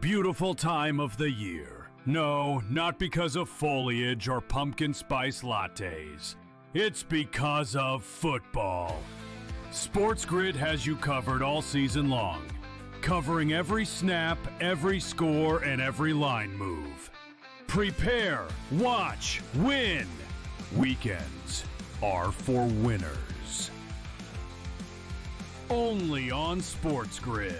beautiful time of the year. No, not because of foliage or pumpkin spice lattes. It's because of football. SportsGrid has you covered all season long, covering every snap, every score, and every line move. Prepare, watch, win. Weekends are for winners. Only on SportsGrid.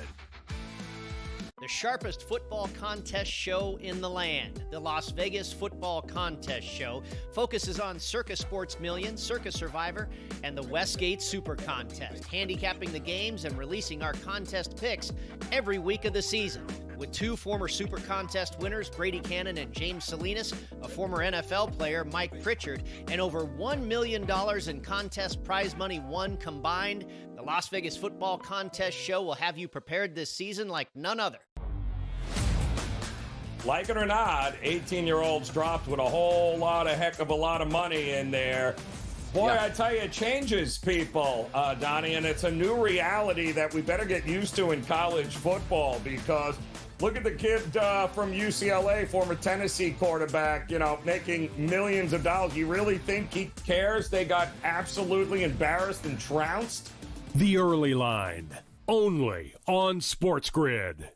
The sharpest football contest show in the land, the Las Vegas Football Contest Show, focuses on Circus Sports Million, Circus Survivor, and the Westgate Super Contest, handicapping the games and releasing our contest picks every week of the season. With two former Super Contest winners, Brady Cannon and James Salinas, a former NFL player, Mike Pritchard, and over $1 million in contest prize money won combined, the Las Vegas Football Contest Show will have you prepared this season like none other. Like it or not, 18-year-olds dropped with a heck of a lot of money in there. Boy, yeah. I tell you, it changes people, Donnie, and it's a new reality that we better get used to in college football because look at the kid from UCLA, former Tennessee quarterback, making millions of dollars. You really think he cares? They got absolutely embarrassed and trounced. The Early Line, only on SportsGrid.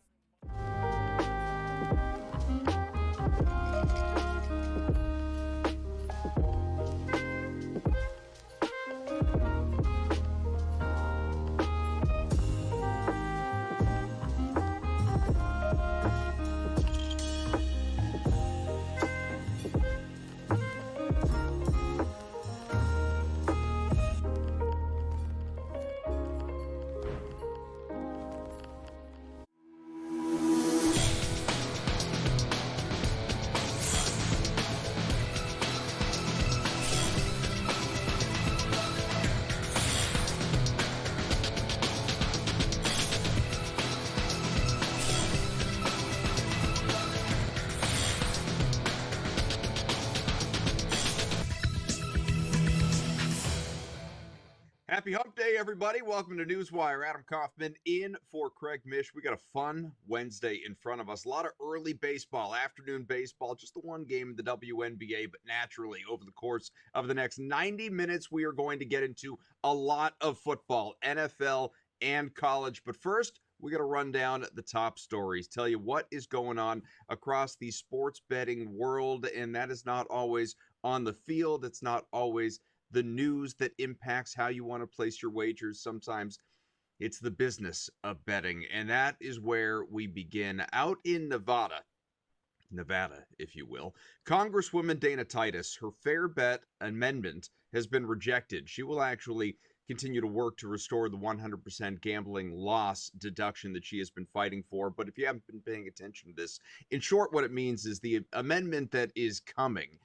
Happy Hump Day, everybody. Welcome to NewsWire. Adam Kaufman in for Craig Mish. We got a fun Wednesday in front of us. A lot of early baseball, afternoon baseball, just the one game in the WNBA, but naturally, over the course of the next 90 minutes, we are going to get into a lot of football, NFL and college. But first, we got to run down the top stories, tell you what is going on across the sports betting world, and that is not always on the field. It's not always the news that impacts how you want to place your wagers. Sometimes it's the business of betting, and that is where we begin. Out in Nevada, if you will, Congresswoman Dana Titus, her fair bet amendment has been rejected. She will actually continue to work to restore the 100% gambling loss deduction that she has been fighting for. But if you haven't been paying attention to this, in short, what it means is the amendment that is coming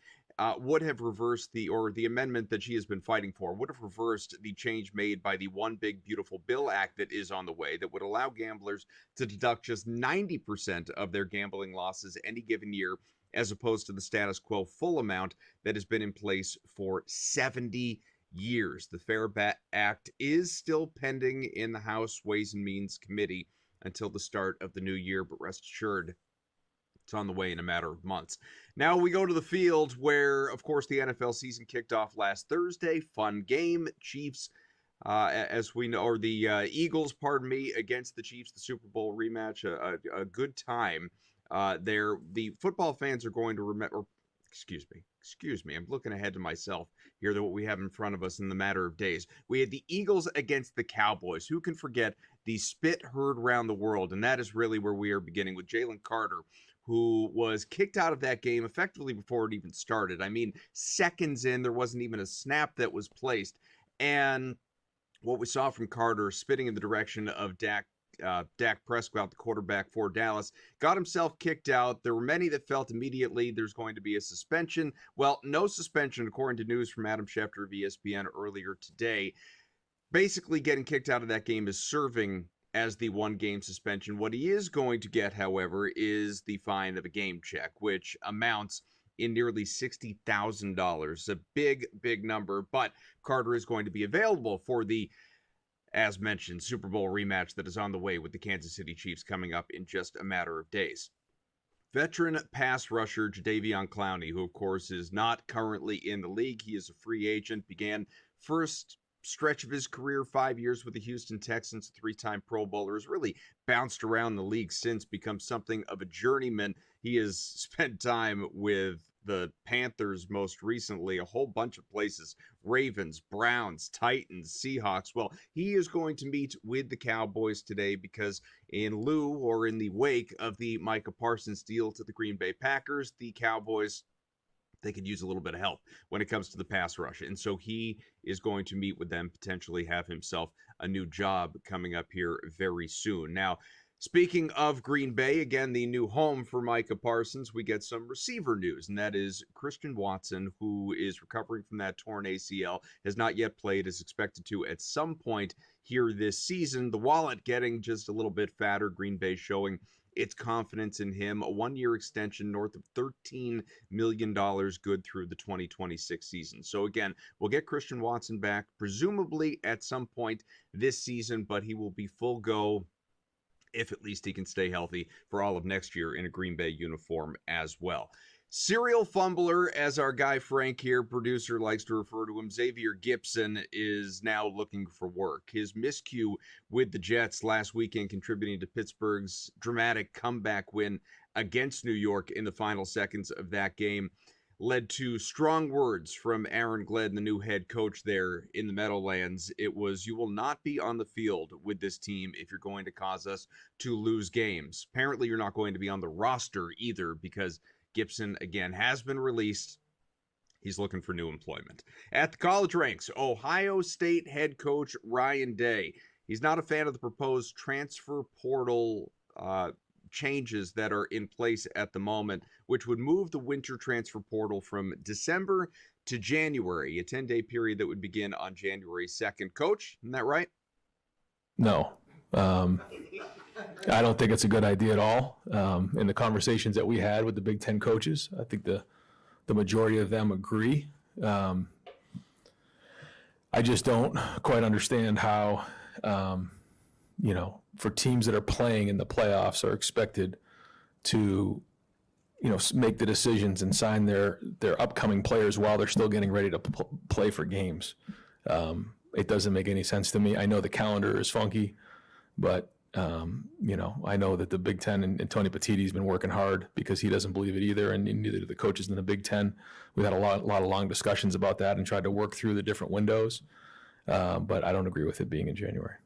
would have reversed the amendment that she has been fighting for would have reversed the change made by the One Big Beautiful Bill Act that is on the way that would allow gamblers to deduct just 90% of their gambling losses any given year, as opposed to the status quo full amount that has been in place for 70 years. The Fair Bet Act is still pending in the House Ways and Means Committee until the start of the new year, but rest assured, it's on the way in a matter of months. Now we go to the field where, of course, the NFL season kicked off last Thursday. Fun game. Chiefs, as we know, or the Eagles, pardon me, against the Chiefs, the Super Bowl rematch. A good time there. The football fans are going to remember, excuse me, I'm looking ahead to myself here, what we have in front of us in the matter of days. We had the Eagles against the Cowboys. Who can forget the spit heard around the world? And that is really where we are beginning with Jalen Carter, who was kicked out of that game effectively before it even started. I mean, seconds in, there wasn't even a snap that was placed. And what we saw from Carter, spitting in the direction of Dak Prescott, the quarterback for Dallas, got himself kicked out. There were many that felt immediately there's going to be a suspension. Well, no suspension, according to news from Adam Schefter of ESPN earlier today. Basically, getting kicked out of that game is serving as the one-game suspension. What he is going to get, however, is the fine of a game check, which amounts in nearly $60,000. A big, big number, but Carter is going to be available for the as mentioned, Super Bowl rematch that is on the way with the Kansas City Chiefs coming up in just a matter of days. Veteran pass rusher Jadeveon Clowney, who of course is not currently in the league. He is a free agent, began first stretch of his career 5 years with the Houston Texans, a 3-time Pro Bowler, has really bounced around the league since, become something of a journeyman. He has spent time with the Panthers most recently, a whole bunch of places, Ravens, Browns, Titans, Seahawks. Well, he is going to meet with the Cowboys today because in lieu or in the wake of the Micah Parsons deal to the Green Bay Packers, the Cowboys, they could use a little bit of help when it comes to the pass rush. And so he is going to meet with them, potentially have himself a new job coming up here very soon. Now, speaking of Green Bay, again, the new home for Micah Parsons, we get some receiver news, and that is Christian Watson, who is recovering from that torn ACL, has not yet played, is expected to at some point here this season. The wallet getting just a little bit fatter, Green Bay showing its confidence in him. A 1-year extension north of $13 million good through the 2026 season. So again, we'll get Christian Watson back, presumably at some point this season, but he will be full go if at least he can stay healthy for all of next year in a Green Bay uniform as well. Serial fumbler, as our guy Frank here, producer, likes to refer to him, Xavier Gipson, is now looking for work. His miscue with the Jets last weekend contributing to Pittsburgh's dramatic comeback win against New York in the final seconds of that game led to strong words from Aaron Glenn, the new head coach there in the Meadowlands. It was, "You will not be on the field with this team if you're going to cause us to lose games." Apparently, you're not going to be on the roster either because Gibson, again, has been released. He's looking for new employment. At the college ranks, Ohio State head coach Ryan Day. He's not a fan of the proposed transfer portal changes that are in place at the moment, which would move the winter transfer portal from December to January, a 10-day period that would begin on January 2nd. Coach, isn't that right? No. I don't think it's a good idea at all. In the conversations that we had with the Big Ten coaches, I think the majority of them agree. I just don't quite understand how, for teams that are playing in the playoffs are expected to, make the decisions and sign their upcoming players while they're still getting ready to play for games. It doesn't make any sense to me. I know the calendar is funky, but I know that the Big Ten and Tony Petitti's been working hard because he doesn't believe it either, and neither do the coaches in the Big Ten. We had a lot of long discussions about that and tried to work through the different windows, but I don't agree with it being in January.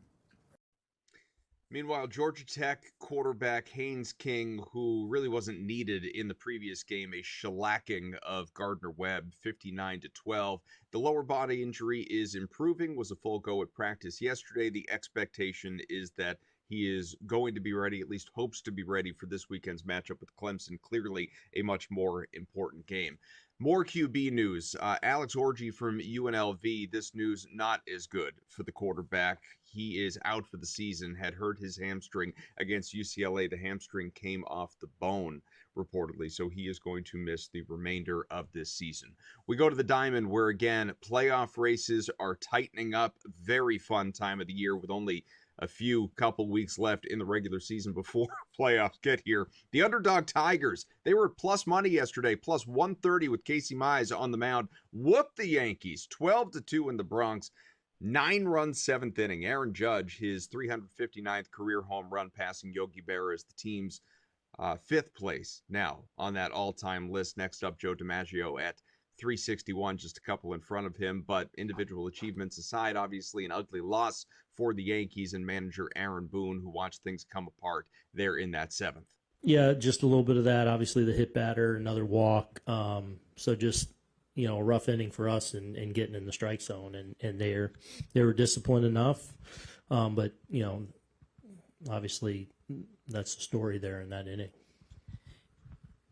Meanwhile, Georgia Tech quarterback Haynes King, who really wasn't needed in the previous game, a shellacking of Gardner Webb, 59-12. The lower body injury is improving, was a full go at practice yesterday. The expectation is that he is going to be ready, at least hopes to be ready for this weekend's matchup with Clemson. Clearly a much more important game. More QB news. Alex Orji from UNLV. This news not as good for the quarterback. He is out for the season, had hurt his hamstring against UCLA. The hamstring came off the bone, reportedly, so he is going to miss the remainder of this season. We go to the Diamond, where, again, playoff races are tightening up. Very fun time of the year with only a couple weeks left in the regular season before playoffs get here. The underdog Tigers, they were plus money yesterday, plus 130 with Casey Mize on the mound. Whooped the Yankees, 12-2 in the Bronx. 9-run seventh inning. Aaron Judge, his 359th career home run, passing Yogi Berra as the team's fifth place now on that all-time list. Next up, Joe DiMaggio at 361, just a couple in front of him. But individual achievements aside, obviously an ugly loss for the Yankees and manager Aaron Boone, who watched things come apart there in that seventh. Yeah, just a little bit of that. Obviously the hit batter, another walk. So just, a rough inning for us and getting in the strike zone. And they were disciplined enough. But, obviously that's the story there in that inning.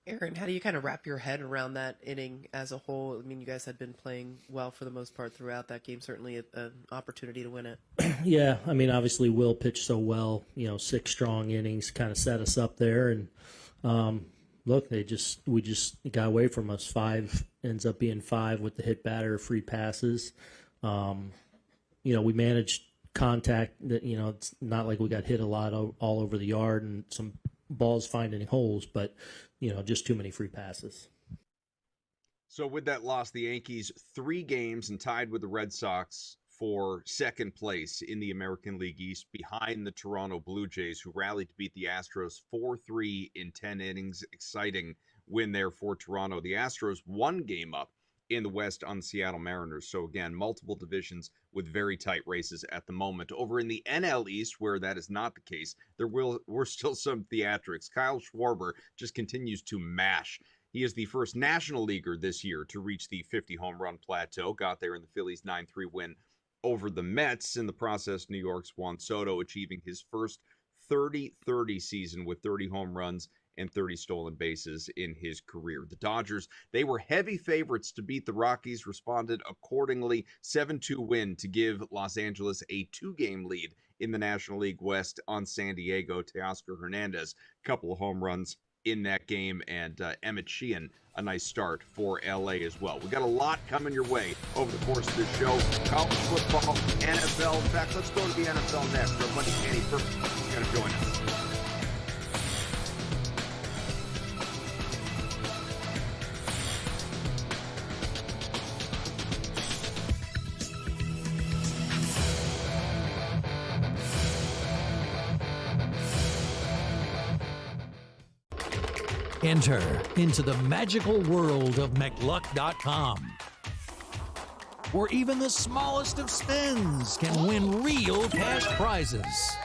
Aaron, how do you kind of wrap your head around that inning as a whole? I mean, you guys had been playing well for the most part throughout that game, certainly an opportunity to win it. Yeah, I mean, obviously Will pitched so well, 6 strong innings kind of set us up there. And look, we just got away from us. 5 ends up being 5 with the hit batter, free passes. We managed contact. That it's not like we got hit a lot all over the yard and some balls finding holes, but just too many free passes. So with that loss, the Yankees 3 games and tied with the Red Sox for second place in the American League East, behind the Toronto Blue Jays, who rallied to beat the Astros 4-3 in 10 innings. Exciting win there for Toronto. The Astros 1 game up in the West on the Seattle Mariners. So again, multiple divisions with very tight races at the moment. Over in the NL East, where that is not the case, were still some theatrics. Kyle Schwarber just continues to mash. He is the first National Leaguer this year to reach the 50 home run plateau. Got there in the Phillies' 9-3 win over the Mets. In the process, New York's Juan Soto achieving his first 30-30 season with 30 home runs and 30 stolen bases in his career. The Dodgers, they were heavy favorites to beat the Rockies, responded accordingly. 7-2 win to give Los Angeles a 2-game lead in the National League West on San Diego. Teoscar Hernandez, a couple of home runs in that game, and Emmett Sheehan, a nice start for LA as well. We got a lot coming your way over the course of this show. College football, NFL. In fact, let's go to the NFL next. Our buddy Danny Burke is going to join us. Enter into the magical world of McLuck.com, where even the smallest of spins can win real cash prizes.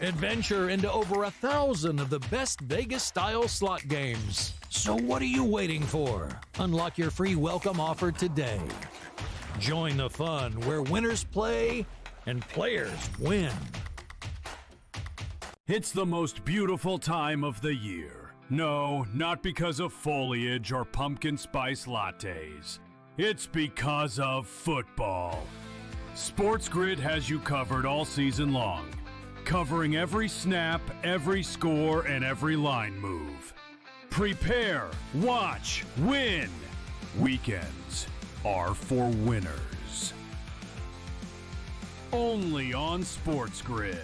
Adventure into over 1,000 of the best Vegas-style slot games. So what are you waiting for? Unlock your free welcome offer today. Join the fun where winners play and players win. It's the most beautiful time of the year. No, not because of foliage or pumpkin spice lattes. It's because of football. SportsGrid has you covered all season long, covering every snap, every score, and every line move. Prepare, watch, win. Weekends are for winners. Only on SportsGrid.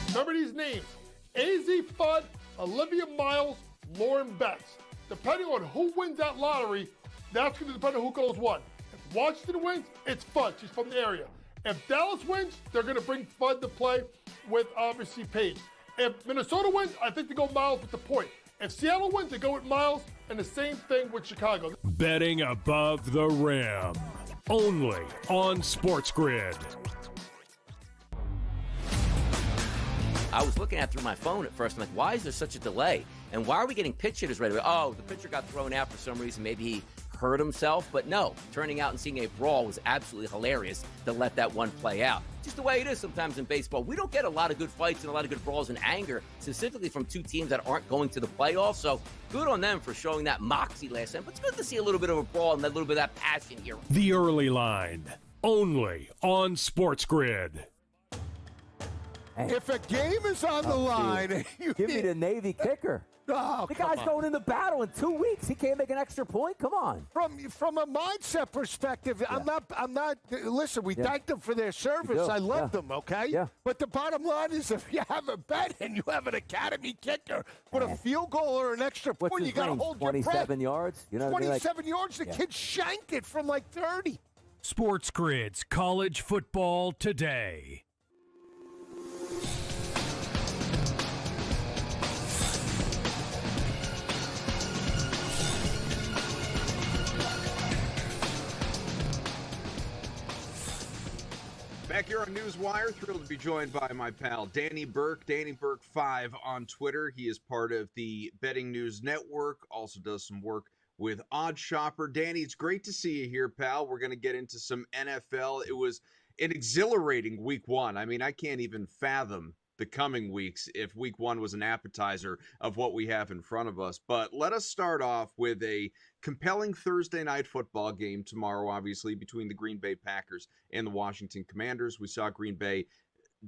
Remember these names: AZ Fudd, Olivia Miles, Lauren Betts. Depending on who wins that lottery, that's going to depend on who goes one. If Washington wins, it's Fudd. She's from the area. If Dallas wins, they're going to bring Fudd to play with, obviously, Paige. If Minnesota wins, I think they go Miles with the point. If Seattle wins, they go with Miles, and the same thing with Chicago. Betting above the rim. Only on SportsGrid. I was looking at it through my phone at first. I'm like, why is there such a delay? And why are we getting pitch hitters right away? Oh, the pitcher got thrown out for some reason. Maybe he hurt himself. But no, turning out and seeing a brawl was absolutely hilarious to let that one play out. Just the way it is sometimes in baseball. We don't get a lot of good fights and a lot of good brawls and anger, specifically from two teams that aren't going to the playoffs. So good on them for showing that moxie last time. But it's good to see a little bit of a brawl and a little bit of that passion here. The early line. Only on SportsGrid. If a game is on the line, give me the Navy kicker. Oh, the guy's going into battle in 2 weeks. He can't make an extra point. Come on. From a mindset perspective, yeah. I'm not. Listen, we thank them for their service. I love them. Okay. Yeah. But the bottom line is, if you have a bet and you have an academy kicker with a field goal or an extra point, you got to hold your breath. 27 yards. 27 yards. The kid shanked it from like 30. SportsGrid's College Football Today. Back here on NewsWire, thrilled to be joined by my pal Danny Burke, Danny Burke 5 on Twitter. He is part of the Betting News Network, also does some work with Odd Shopper. Danny, it's great to see you here, pal. We're going to get into some NFL. It was an exhilarating week one. I mean, I can't even fathom the coming weeks if week one was an appetizer of what we have in front of us. But let us start off with a compelling Thursday night football game tomorrow, obviously, between the Green Bay Packers and the Washington Commanders. We saw Green Bay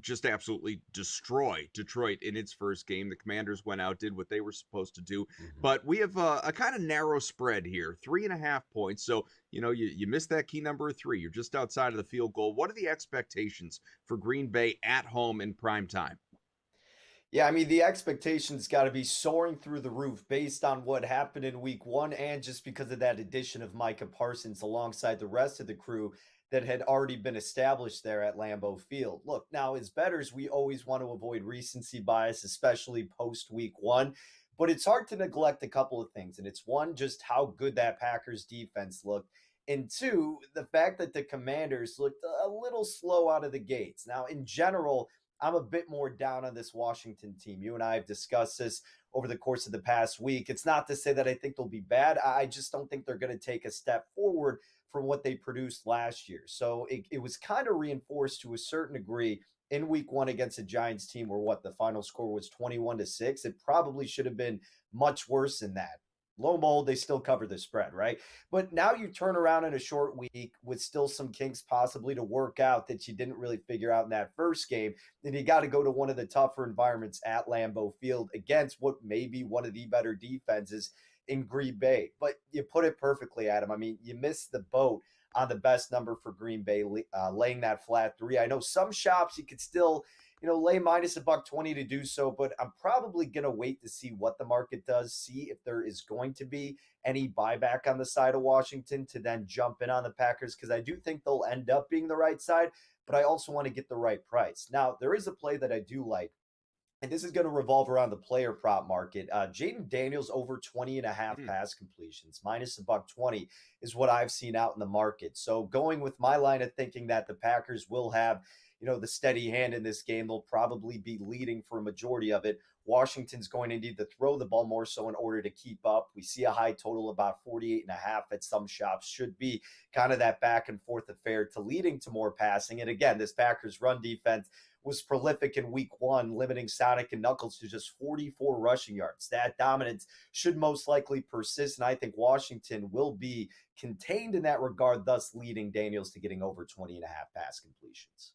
just absolutely destroy Detroit in its first game. The Commanders went out, did what they were supposed to do. But we have a kind of narrow spread here, 3.5 points. So, you missed that key number of 3. You're just outside of the field goal. What are the expectations for Green Bay at home in prime time? Yeah, I mean, the expectations got to be soaring through the roof based on what happened in week 1 and just because of that addition of Micah Parsons alongside the rest of the crew that had already been established there at Lambeau Field. Look, now as bettors, we always want to avoid recency bias, especially post week 1, but it's hard to neglect a couple of things. And it's one, just how good that Packers defense looked. And two, the fact that the Commanders looked a little slow out of the gates. Now, in general, I'm a bit more down on this Washington team. You and I have discussed this over the course of the past week. It's not to say that I think they'll be bad. I just don't think they're going to take a step forward from what they produced last year. So it was kind of reinforced to a certain degree in week 1 against a Giants team where the final score was 21-6. It probably should have been much worse than that. Lo and behold, they still cover the spread, right? But now you turn around in a short week with still some kinks possibly to work out that you didn't really figure out in that first game. Then you got to go to one of the tougher environments at Lambeau Field against what may be one of the better defenses in Green Bay. But you put it perfectly, Adam. I mean, you missed the boat on the best number for Green Bay, laying that flat 3. I know some shops you could still lay minus $120 to do so, but I'm probably going to wait to see what the market does, see if there is going to be any buyback on the side of Washington to then jump in on the Packers, because I do think they'll end up being the right side, but I also want to get the right price. Now, there is a play that I do like, and this is going to revolve around the player prop market. Jaden Daniels over 20.5 pass completions, minus $120 is what I've seen out in the market. So going with my line of thinking that the Packers will have the steady hand in this game, they'll probably be leading for a majority of it. Washington's going to need to throw the ball more so in order to keep up. We see a high total about 48.5 at some shops. Should be kind of that back and forth affair to leading to more passing. And again, this Packers run defense was prolific in week 1, limiting Sonic and Knuckles to just 44 rushing yards. That dominance should most likely persist, and I think Washington will be contained in that regard, thus leading Daniels to getting over 20.5 pass completions.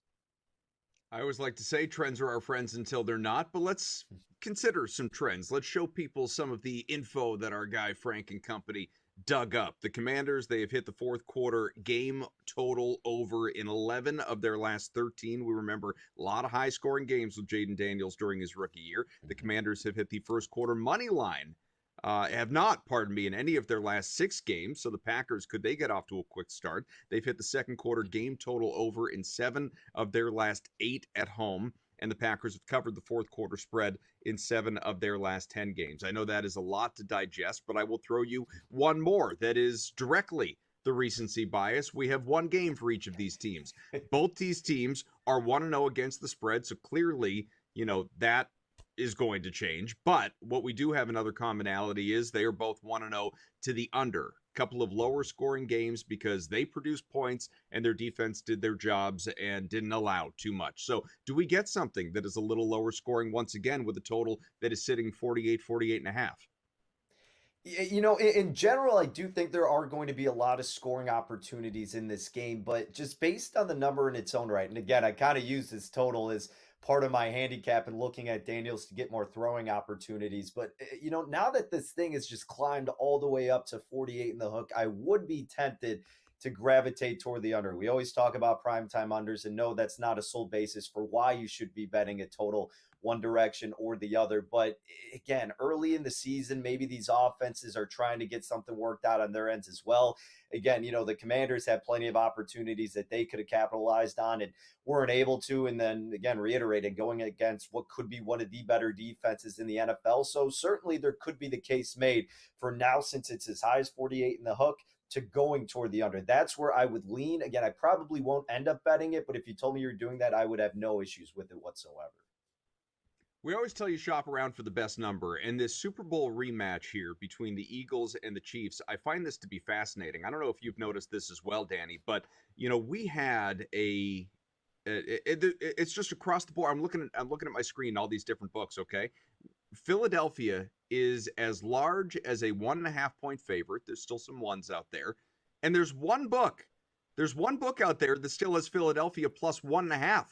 I always like to say trends are our friends until they're not, but let's consider some trends. Let's show people some of the info that our guy Frank and company dug up. The Commanders, they have hit the fourth quarter game total over in 11 of their last 13. We remember a lot of high-scoring games with Jaden Daniels during his rookie year. The Commanders have hit the first quarter money line. Have not, in any of their last 6 games. So the Packers, could they get off to a quick start? They've hit the second quarter game total over in 7 of their last 8 at home. And the Packers have covered the fourth quarter spread in 7 of their last 10 games. I know that is a lot to digest, but I will throw you one more that is directly the recency bias. We have one game for each of these teams. Both these teams are 1-0 against the spread. So clearly, that is going to change. But what we do have another commonality is they are both 1-0 to the under. A couple of lower scoring games because they produced points and their defense did their jobs and didn't allow too much. So do we get something that is a little lower scoring once again with a total that is sitting 48.5? In general, I do think there are going to be a lot of scoring opportunities in this game, but just based on the number in its own right, and again, I kind of use this total as part of my handicap and looking at Daniels to get more throwing opportunities. But, now that this thing has just climbed all the way up to 48 in the hook, I would be tempted to gravitate toward the under. We always talk about primetime unders, and no, that's not a sole basis for why you should be betting a total one direction or the other. But again, early in the season, maybe these offenses are trying to get something worked out on their ends as well. Again, the Commanders had plenty of opportunities that they could have capitalized on and weren't able to. And then again, reiterating, going against what could be one of the better defenses in the NFL. So certainly there could be the case made for now, since it's as high as 48 in the hook, to going toward the under. That's where I would lean. Again, I probably won't end up betting it, but if you told me you're doing that, I would have no issues with it whatsoever. We always tell you shop around for the best number, and this Super Bowl rematch here between the Eagles and the Chiefs, I find this to be fascinating. I don't know if you've noticed this as well, Danny, but we had it's just across the board. I'm looking at my screen, all these different books. Okay, Philadelphia is as large as a 1.5 point favorite. There's still some ones out there, and there's one book out there that still has Philadelphia plus 1.5.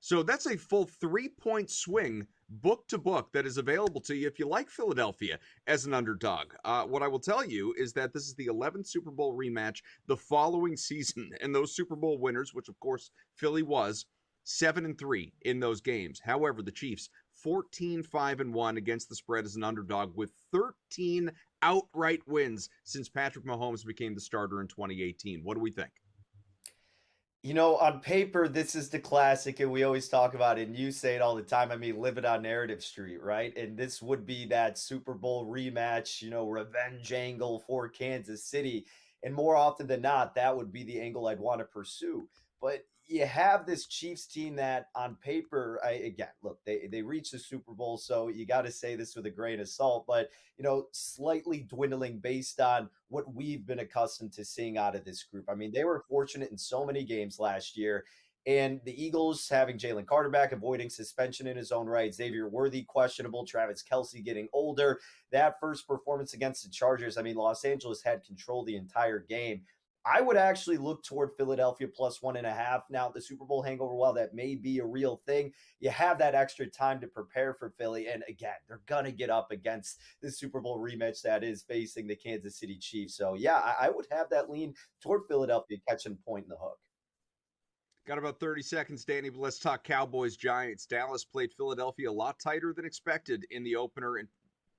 So that's a full 3-point swing book to book that is available to you if you like Philadelphia as an underdog. What I will tell you is that this is the 11th Super Bowl rematch the following season, and those Super Bowl winners, which of course Philly was, 7-3 in those games. However, the Chiefs 14-5-1 against the spread as an underdog with 13 outright wins since Patrick Mahomes became the starter in 2018. What do we think? You know, on paper, this is the classic, and we always talk about it, and you say it all the time. I mean, live it on Narrative Street, right? And this would be that Super Bowl rematch, revenge angle for Kansas City. And more often than not, that would be the angle I'd want to pursue. But you have this Chiefs team that on paper, look, they reached the Super Bowl, so you got to say this with a grain of salt, but, slightly dwindling based on what we've been accustomed to seeing out of this group. I mean, they were fortunate in so many games last year, and the Eagles having Jalen Carter back, avoiding suspension in his own right, Xavier Worthy questionable, Travis Kelce getting older. That first performance against the Chargers, I mean, Los Angeles had control the entire game. I would actually look toward Philadelphia plus 1.5. Now, the Super Bowl hangover, while that may be a real thing, you have that extra time to prepare for Philly. And again, they're going to get up against the Super Bowl rematch that is facing the Kansas City Chiefs. So, yeah, I would have that lean toward Philadelphia catching point in the hook. Got about 30 seconds, Danny, but let's talk Cowboys-Giants. Dallas played Philadelphia a lot tighter than expected in the opener, and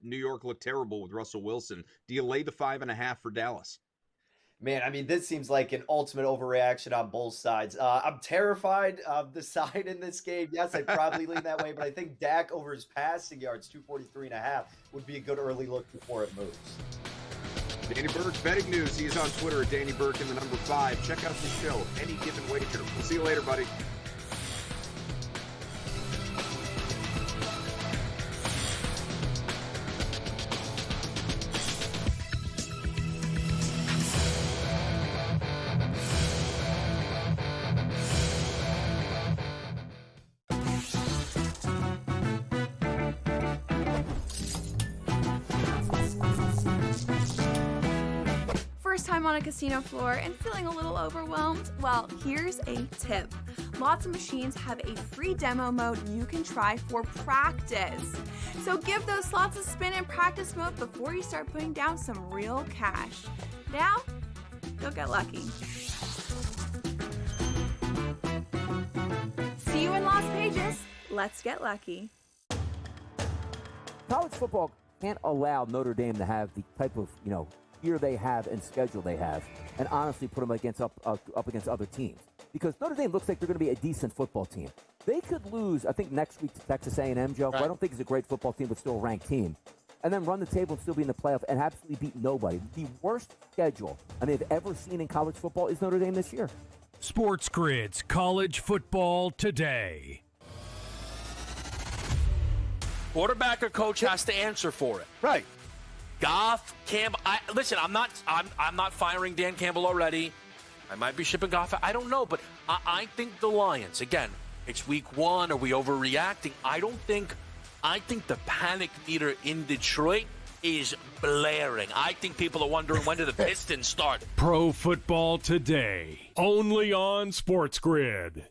New York looked terrible with Russell Wilson. Do you lay the 5.5 for Dallas? Man, I mean, this seems like an ultimate overreaction on both sides. I'm terrified of the side in this game. Yes, I'd probably lean that way, but I think Dak over his passing yards, 243.5, would be a good early look before it moves. Danny Burke, betting news. He's on Twitter at Danny Burke and the number 5. Check out the show, Any Given Wager. We'll see you later, buddy. Time on a casino floor and feeling a little overwhelmed? Well, here's a tip. Lots of machines have a free demo mode you can try for practice. So give those slots a spin in practice mode before you start putting down some real cash. Now, go get lucky. See you in Las Vegas. Let's get lucky. College football can't allow Notre Dame to have the type of, year they have and schedule they have, and honestly put them up against other teams. Because Notre Dame looks like they're going to be a decent football team. They could lose, I think, next week to Texas A&M, Joe, who I don't think is a great football team, but still a ranked team, and then run the table and still be in the playoff and absolutely beat nobody. The worst schedule I may have ever seen in college football is Notre Dame this year. SportsGrid's College Football Today. Quarterback or coach has to answer for it. Right. Goff, Campbell. Listen, I'm not firing Dan Campbell already. I might be shipping Goff. I don't know, but I think the Lions. Again, it's week 1. Are we overreacting? I think the panic meter in Detroit is blaring. I think people are wondering when do the Pistons start. Pro Football Today, only on SportsGrid.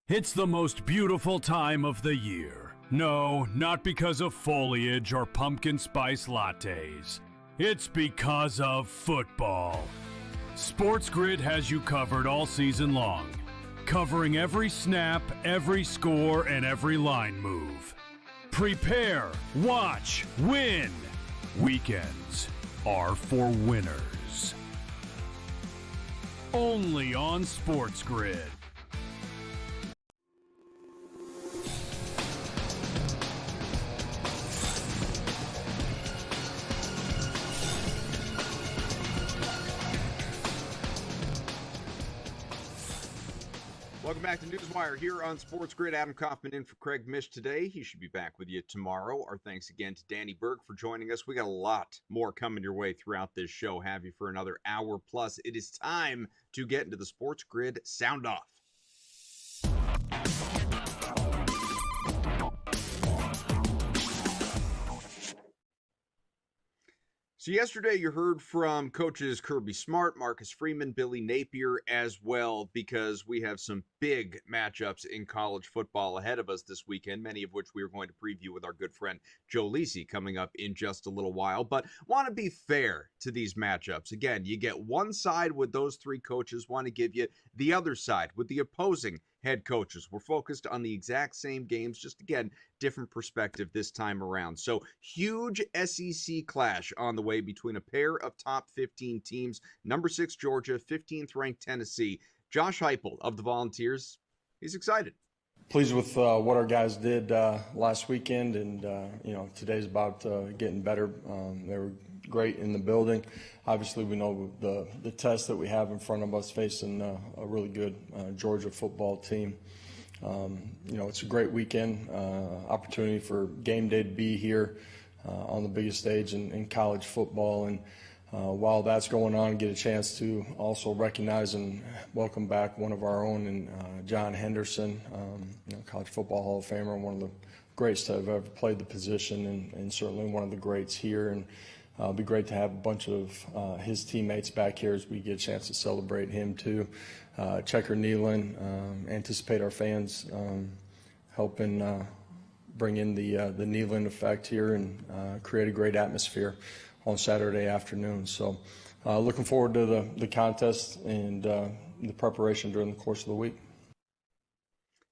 It's the most beautiful time of the year. No, not because of foliage or pumpkin spice lattes. It's because of football. SportsGrid has you covered all season long, covering every snap, every score, and every line move. Prepare, watch, win. Weekends are for winners. Only on SportsGrid. Welcome back to NewsWire here on SportsGrid. Adam Kaufman in for Craig Mish today. He should be back with you tomorrow. Our thanks again to Danny Burke for joining us. We got a lot more coming your way throughout this show. Have you for another hour plus. It is time to get into the SportsGrid Sound Off. So yesterday you heard from coaches Kirby Smart, Marcus Freeman, Billy Napier as well, because we have some big matchups in college football ahead of us this weekend, many of which we are going to preview with our good friend Joe Lisi coming up in just a little while. But want to be fair to these matchups. Again, you get one side with those three coaches, want to give you the other side with the opposing head coaches. We're focused on the exact same games, just again, different perspective this time around. So huge SEC clash on the way between a pair of top 15 teams, number 6 Georgia, 15th ranked Tennessee. Josh Heupel of the Volunteers, he's excited. Pleased with what our guys did last weekend, and today's about getting better. They were great in the building. Obviously, we know the test that we have in front of us facing a really good Georgia football team. It's a great weekend, opportunity for game day to be here on the biggest stage in college football. And while that's going on, get a chance to also recognize and welcome back one of our own, and John Henderson, College Football Hall of Famer, one of the greats to have ever played the position, and certainly one of the greats here. And it'd be great to have a bunch of his teammates back here as we get a chance to celebrate him too. Checker Nealon, anticipate our fans helping bring in the Nealon effect here and create a great atmosphere on Saturday afternoon. So looking forward to the contest and the preparation during the course of the week.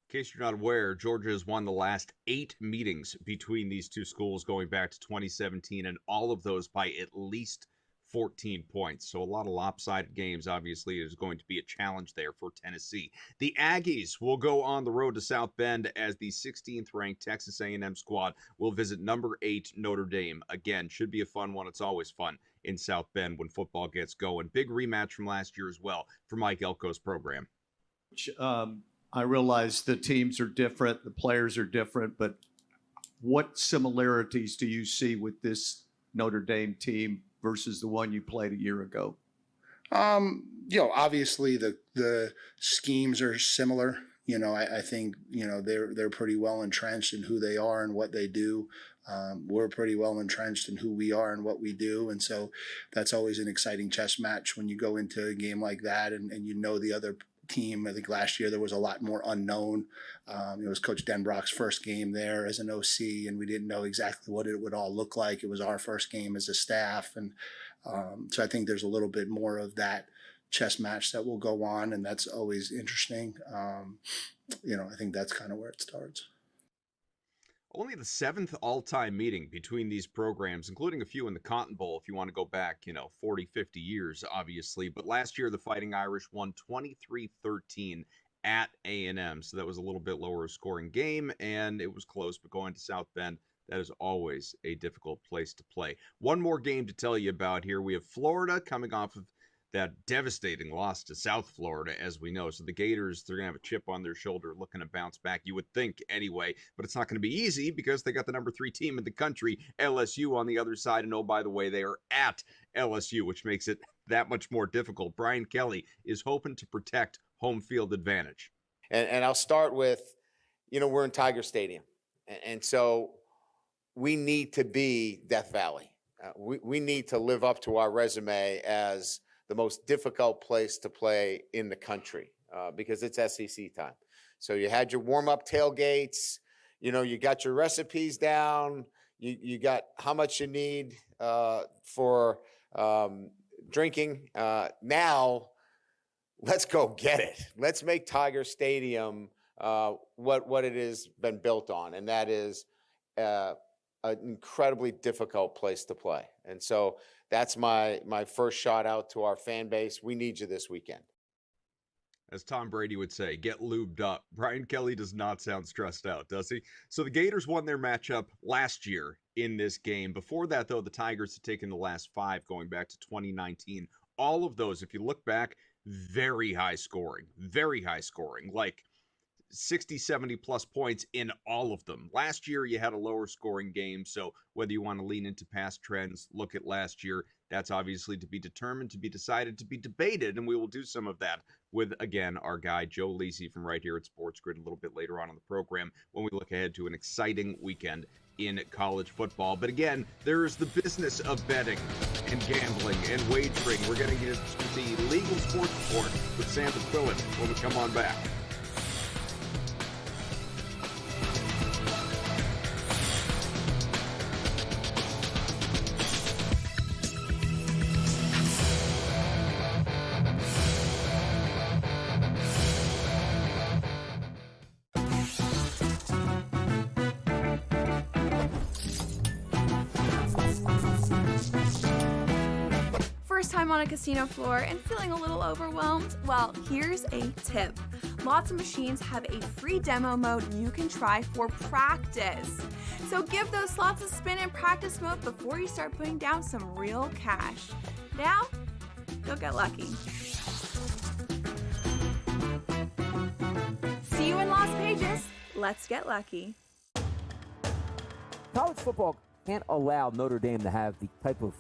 In case you're not aware, Georgia has won the last 8 meetings between these two schools going back to 2017, and all of those by at least 14 points. So a lot of lopsided games. Obviously, is going to be a challenge there for Tennessee. The Aggies will go on the road to South Bend as the 16th ranked Texas A&M squad will visit number 8 Notre Dame. Again, should be a fun one. It's always fun in South Bend when football gets going. Big rematch from last year as well for Mike Elko's program. I realize the teams are different, the players are different, but what similarities do you see with this Notre Dame team versus the one you played a year ago? Obviously the schemes are similar. I think, they're pretty well entrenched in who they are and what they do. We're pretty well entrenched in who we are and what we do. And so that's always an exciting chess match when you go into a game like that and the other team. I think last year there was a lot more unknown. It was Coach Denbrock's first game there as an OC, and we didn't know exactly what it would all look like. It was our first game as a staff. And so I think there's a little bit more of that chess match that will go on, and that's always interesting. I think that's kind of where it starts. Only the 7th all-time meeting between these programs, including a few in the Cotton Bowl, if you want to go back, 40, 50 years, obviously. But last year, the Fighting Irish won 23-13 at A&M. So that was a little bit lower scoring game, and it was close. But going to South Bend, that is always a difficult place to play. One more game to tell you about here. We have Florida coming off of that devastating loss to South Florida, as we know. So the Gators, they're going to have a chip on their shoulder looking to bounce back, you would think anyway. But it's not going to be easy because they got the number 3 team in the country, LSU, on the other side. And oh, by the way, they are at LSU, which makes it that much more difficult. Brian Kelly is hoping to protect home field advantage. And I'll start with, we're in Tiger Stadium. And so we need to be Death Valley. We need to live up to our resume as the most difficult place to play in the country because it's SEC time. So you had your warm-up tailgates, you got your recipes down, you got how much you need for drinking. Now, let's go get it. Let's make Tiger Stadium what it has been built on, and that is an incredibly difficult place to play. And so that's my first shout out to our fan base. We need you this weekend. As Tom Brady would say, get lubed up. Brian Kelly does not sound stressed out, does he? So the Gators won their matchup last year in this game. Before that, though, the Tigers had taken the last 5 going back to 2019. All of those, if you look back, very high scoring, like 60, 70 plus points in all of them. Last year, you had a lower scoring game. So whether you want to lean into past trends, look at last year, That's obviously to be determined, to be decided, to be debated, and we will do some of that with, again, our guy Joe Lisi from right here at SportsGrid a little bit later on in the program when we look ahead to an exciting weekend in college football. But again, there is the business of betting and gambling and wagering. We're getting into the legal sports report with Sam McQuillan when we come on back. Time on a casino floor and feeling a little overwhelmed? Well, here's a tip. Lots of machines have a free demo mode you can try for practice. So give those slots a spin in practice mode before you start putting down some real cash. Now, go get lucky. See you in Las Vegas. Let's get lucky. College football can't allow Notre Dame to have the type of,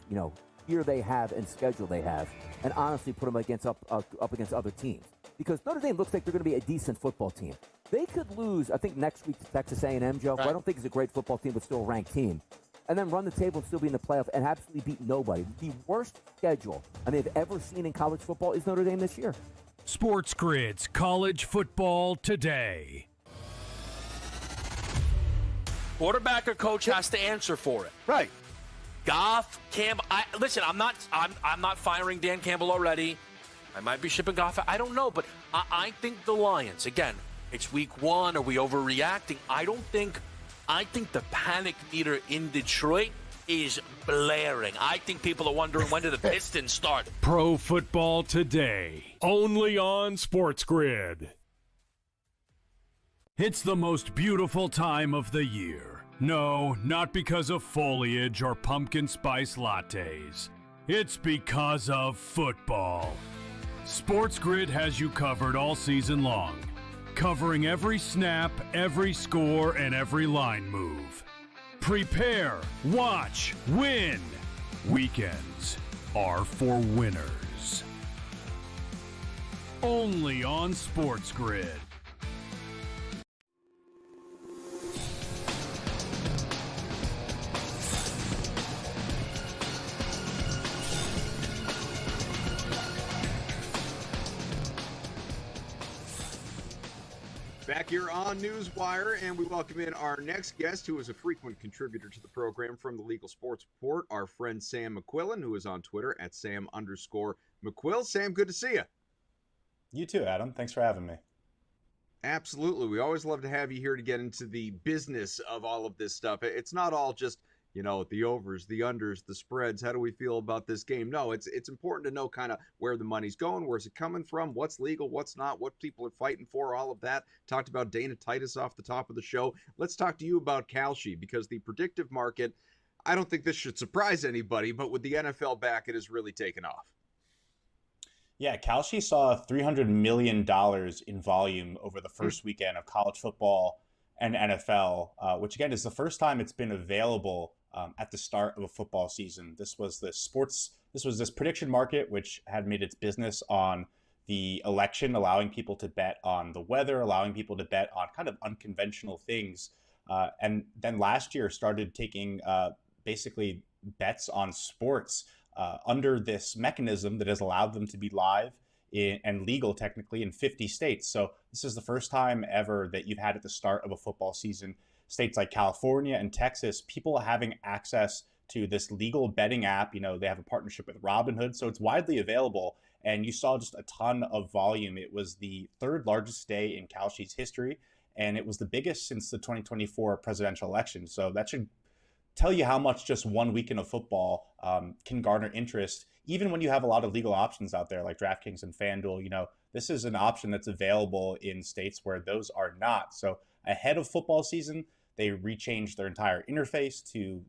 year they have and schedule they have, and honestly put them up against other teams. Because Notre Dame looks like they're going to be a decent football team. They could lose, I think, next week to Texas A&M, Joe, who I don't think is a great football team, but still a ranked team, and then run the table and still be in the playoff and absolutely beat nobody. The worst schedule I've ever seen in college football is Notre Dame this year. SportsGrid's College Football Today. Quarterback or coach has to answer for it. Right. Goff, Campbell. Listen, I'm not firing Dan Campbell already. I might be shipping Goff. I don't know, but I think the Lions. Again, it's week 1. Are we overreacting? I think the panic meter in Detroit is blaring. I think people are wondering when do the Pistons start. Pro Football Today, only on SportsGrid. It's the most beautiful time of the year. No, not because of foliage or pumpkin spice lattes. It's because of football. SportsGrid has you covered all season long, covering every snap, every score, and every line move. Prepare, watch, win. Weekends are for winners. Only on SportsGrid. Back here on NewsWire, and we welcome in our next guest, who is a frequent contributor to the program from the Legal Sports Report, our friend Sam McQuillan, who is on Twitter at Sam_McQuill. Sam, good to see you. You too, Adam. Thanks for having me. Absolutely. We always love to have you here to get into the business of all of this stuff. It's not all just, the overs, the unders, the spreads. How do we feel about this game? No, it's important to know kind of where the money's going, where's it coming from, what's legal, what's not, what people are fighting for, all of that. Talked about Dana Titus off the top of the show. Let's talk to you about Kalshi, because the predictive market, I don't think this should surprise anybody, but with the NFL back, it has really taken off. Yeah, Kalshi saw $300 million in volume over the first weekend of college football and NFL, which again is the first time it's been available at the start of a football season. This was this prediction market, which had made its business on the election, allowing people to bet on the weather, allowing people to bet on kind of unconventional things. And then last year started taking basically bets on sports under this mechanism that has allowed them to be live and legal technically in 50 states. So this is the first time ever that you've had at the start of a football season, states like California and Texas, people having access to this legal betting app. They have a partnership with Robinhood, so it's widely available. And you saw just a ton of volume. It was the third largest day in Kalshi's history, and it was the biggest since the 2024 presidential election. So that should tell you how much just one weekend of football can garner interest, even when you have a lot of legal options out there like DraftKings and FanDuel. This is an option that's available in states where those are not. So ahead of football season, they rechanged their entire interface to,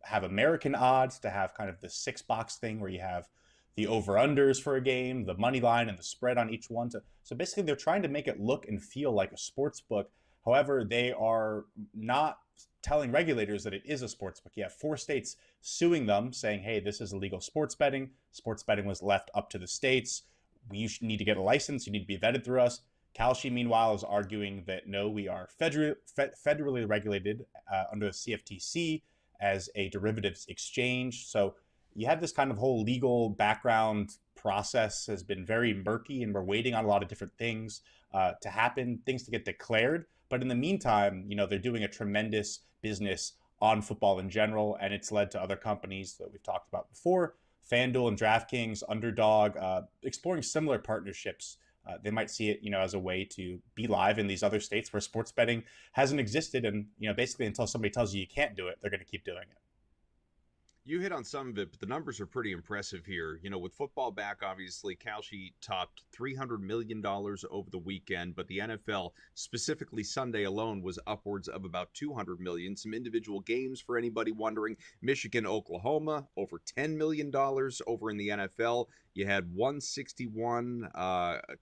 have American odds, to have kind of the 6-box thing where you have the over-unders for a game, the money line, and the spread on each one. So basically, they're trying to make it look and feel like a sports book. However, they are not telling regulators that it is a sports book. You have 4 states suing them, saying, hey, this is illegal sports betting. Sports betting was left up to the states. You need to get a license. You need to be vetted through us. Kalshi, meanwhile, is arguing that, no, we are federally regulated under the CFTC as a derivatives exchange. So you have this kind of whole legal background process has been very murky, and we're waiting on a lot of different things to happen, things to get declared. But in the meantime, they're doing a tremendous business on football in general, and it's led to other companies that we've talked about before, FanDuel and DraftKings, Underdog, exploring similar partnerships. They might see it, as a way to be live in these other states where sports betting hasn't existed. And, basically until somebody tells you can't do it, they're going to keep doing it. You hit on some of it, but the numbers are pretty impressive here. With football back, obviously, Kalshi topped $300 million over the weekend, but the NFL, specifically Sunday alone, was upwards of about $200 million. Some individual games for anybody wondering. Michigan, Oklahoma, over $10 million over in the NFL. You had 161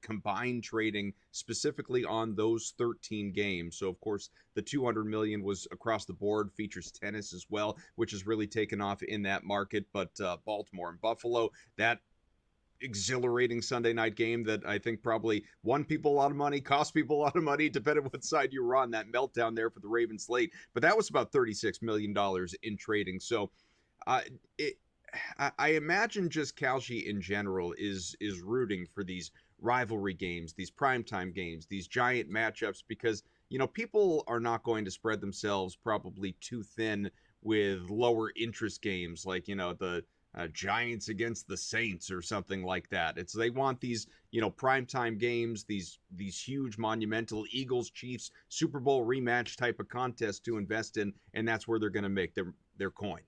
combined trading specifically on those 13 games. So, of course, the $200 million was across the board, features tennis as well, which has really taken off in that market. But Baltimore and Buffalo, that exhilarating Sunday night game that I think probably won people a lot of money, cost people a lot of money, depending on what side you were on, that meltdown there for the Ravens late. But that was about $36 million in trading. So I imagine just Kalshi in general is rooting for these rivalry games, these primetime games, these giant matchups, because, people are not going to spread themselves probably too thin with lower interest games like, the Giants against the Saints or something like that. They want these, primetime games, these huge monumental Eagles Chiefs Super Bowl rematch type of contests to invest in, and that's where they're going to make their coin.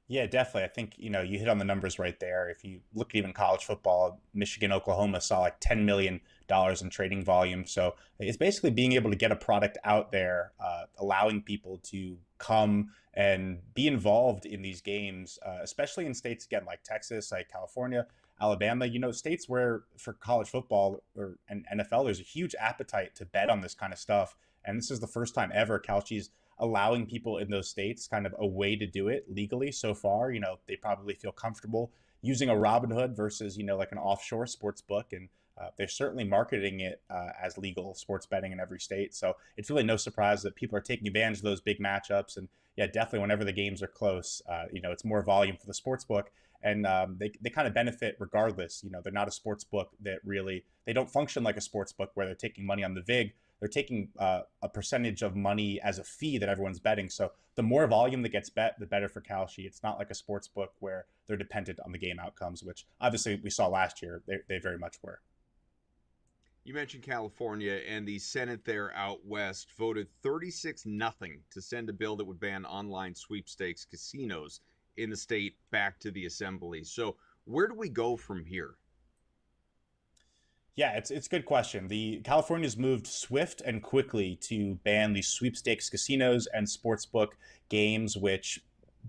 Yeah, definitely. I think, you hit on the numbers right there. If you look at even college football, Michigan, Oklahoma saw like $10 million in trading volume. So it's basically being able to get a product out there, allowing people to come and be involved in these games, especially in states, again, like Texas, like California, Alabama, states where for college football and NFL, there's a huge appetite to bet on this kind of stuff. And this is the first time ever Kalshi's allowing people in those states kind of a way to do it legally so far. They probably feel comfortable using a Robinhood versus, like an offshore sports book. And they're certainly marketing it as legal sports betting in every state. So it's really no surprise that people are taking advantage of those big matchups. And yeah, definitely whenever the games are close, it's more volume for the sports book. And they kind of benefit regardless. They're not a sports book that really, they don't function like a sports book where they're taking money on the VIG. They're taking a percentage of money as a fee that everyone's betting. So the more volume that gets bet, the better for Kalshi. It's not like a sports book where they're dependent on the game outcomes, which obviously we saw last year. They very much were. You mentioned California, and the Senate there out west voted 36-0 to send a bill that would ban online sweepstakes casinos in the state back to the assembly. So where do we go from here? Yeah, it's a good question. California's moved swift and quickly to ban these sweepstakes casinos and sportsbook games, which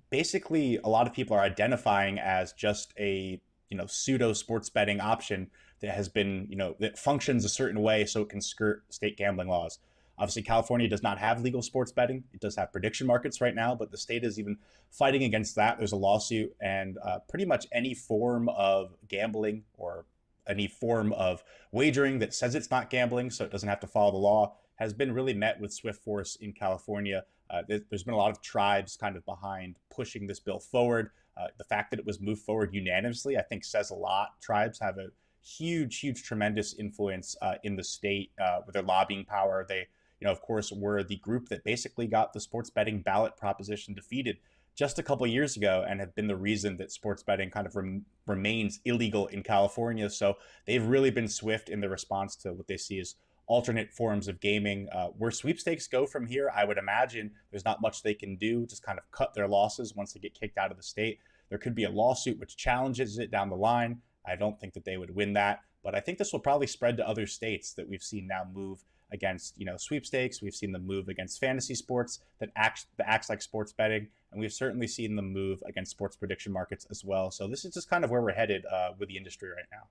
basically a lot of people are identifying as just a pseudo sports betting option that has been that functions a certain way so it can skirt state gambling laws. Obviously, California does not have legal sports betting. It does have prediction markets right now, but the state is even fighting against that. There's a lawsuit, and pretty much any form of gambling or any form of wagering that says it's not gambling, so it doesn't have to follow the law, has been really met with swift force in California. There's been a lot of tribes kind of behind pushing this bill forward. The fact that it was moved forward unanimously, I think, says a lot. Tribes have a huge, tremendous influence in the state with their lobbying power. They, of course, were the group that basically got the sports betting ballot proposition defeated just a couple of years ago and have been the reason that sports betting kind of remains illegal in California. So they've really been swift in the response to what they see as alternate forms of gaming. Where sweepstakes go from here, I would imagine there's not much they can do, just kind of cut their losses once they get kicked out of the state. There could be a lawsuit which challenges it down the line. I don't think that they would win that, but I think this will probably spread to other states that we've seen now move against, sweepstakes. We've seen them move against fantasy sports that acts like sports betting, and we've certainly seen them move against sports prediction markets as well. So this is just kind of where we're headed with the industry right now.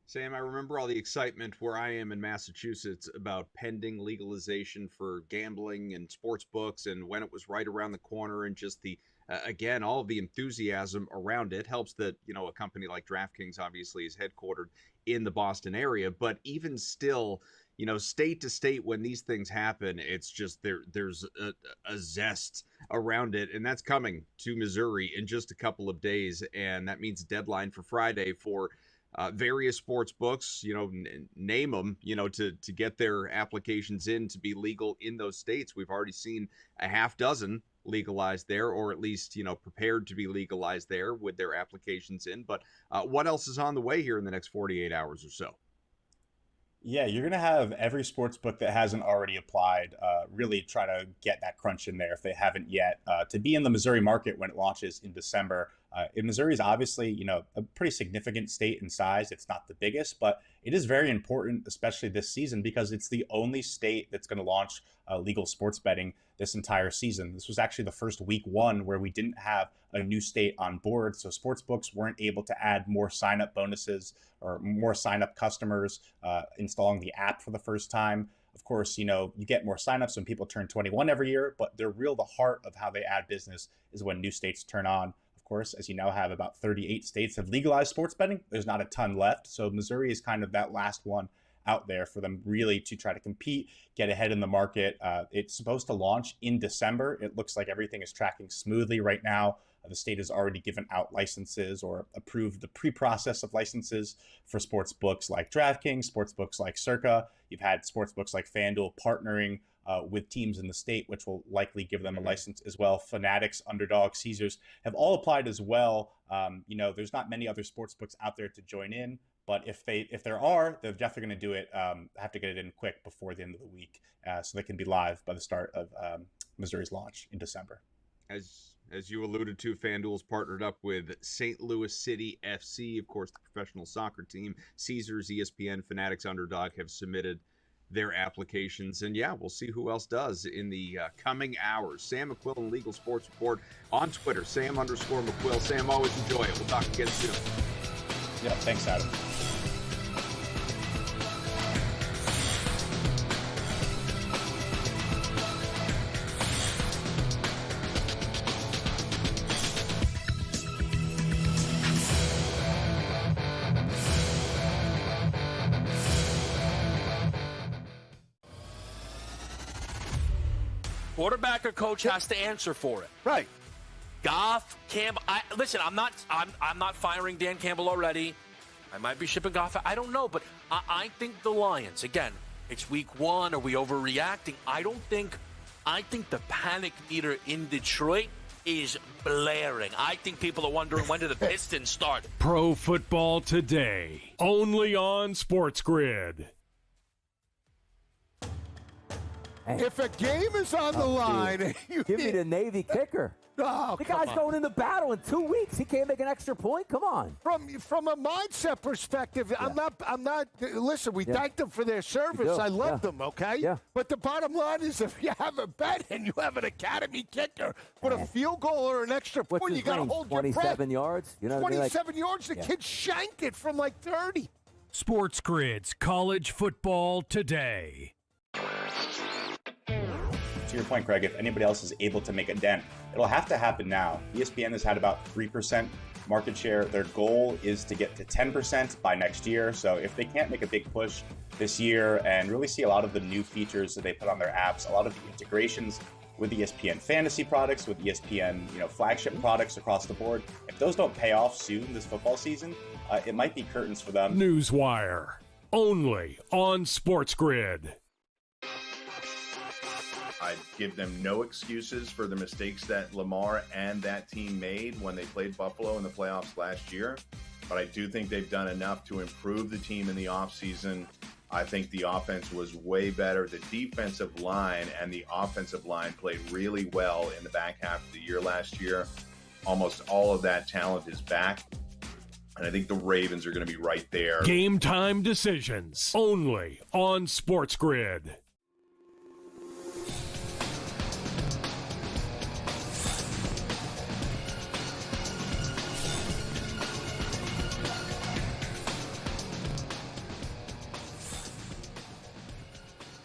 Sam, I remember all the excitement where I am in Massachusetts about pending legalization for gambling and sports books, and when it was right around the corner, and just the again, all of the enthusiasm around it. Helps that, a company like DraftKings obviously is headquartered in the Boston area, but even still, state to state, when these things happen, it's just there's a zest around it, and that's coming to Missouri in just a couple of days, and that means deadline for Friday for various sports books, name them, to get their applications in to be legal in those states. We've already seen a half dozen legalized there, or at least, prepared to be legalized there with their applications in. But what else is on the way here in the next 48 hours or so? Yeah, you're going to have every sports book that hasn't already applied really try to get that crunch in there if they haven't yet to be in the Missouri market when it launches in December. Missouri is obviously, a pretty significant state in size. It's not the biggest, but it is very important, especially this season, because it's the only state that's going to launch legal sports betting this entire season. This was actually the first week one where we didn't have a new state on board. So sports books weren't able to add more sign-up bonuses or more sign-up customers installing the app for the first time. Of course, you get more signups when people turn 21 every year, but the heart of how they add business is when new states turn on. Of course, as you now have about 38 states have legalized sports betting. There's not a ton left. So Missouri is kind of that last one out there for them really to try to compete, get ahead in the market. It's supposed to launch in December. It looks like everything is tracking smoothly right now. The state has already given out licenses or approved the pre-process of licenses for sports books like DraftKings, sports books like Circa. You've had sports books like FanDuel partnering with teams in the state, which will likely give them a license as well. Fanatics, Underdog, Caesars have all applied as well. There's not many other sports books out there to join in, but if there are, they're definitely going to do it. Have to get it in quick before the end of the week, so they can be live by the start of Missouri's launch in December. As you alluded to, FanDuel's partnered up with St. Louis City FC, of course, the professional soccer team. Caesars, ESPN, Fanatics, Underdog have submitted their applications. And yeah, we'll see who else does in the coming hours. Sam McQuillan, Legal Sports Report on Twitter, Sam_McQuill. Sam, always enjoy it. We'll talk again soon. Yeah, thanks, Adam. Quarterback or coach has to answer for it. Right. Goff, Campbell. Listen, I'm not firing Dan Campbell already. I might be shipping Goff. I don't know, but I think the Lions. Again, it's week one. Are we overreacting? I think the panic meter in Detroit is blaring. I think people are wondering, when do the Pistons start? Pro Football Today, only on SportsGrid. If a game is on the line, give me the Navy kicker. Oh, the guy's going into battle in 2 weeks. He can't make an extra point. Come on. From a mindset perspective, yeah. I'm not. Listen, we thanked them for their service. I love them. Okay. Yeah. But the bottom line is, if you have a bet and you have an academy kicker with a field goal or an extra point, you got to hold your breath. 27 yards. 27 yards. The kid shanked it from like 30. SportsGrid's College Football Today. To your point, Greg, if anybody else is able to make a dent, it'll have to happen now. ESPN has had about 3% market share. Their goal is to get to 10% by next year. So if they can't make a big push this year and really see a lot of the new features that they put on their apps, a lot of the integrations with ESPN fantasy products, with ESPN flagship products across the board, if those don't pay off soon this football season, it might be curtains for them. NewsWire, only on SportsGrid. I'd give them no excuses for the mistakes that Lamar and that team made when they played Buffalo in the playoffs last year. But I do think they've done enough to improve the team in the offseason. I think the offense was way better. The defensive line and the offensive line played really well in the back half of the year last year. Almost all of that talent is back. And I think the Ravens are going to be right there. Game time decisions, only on SportsGrid.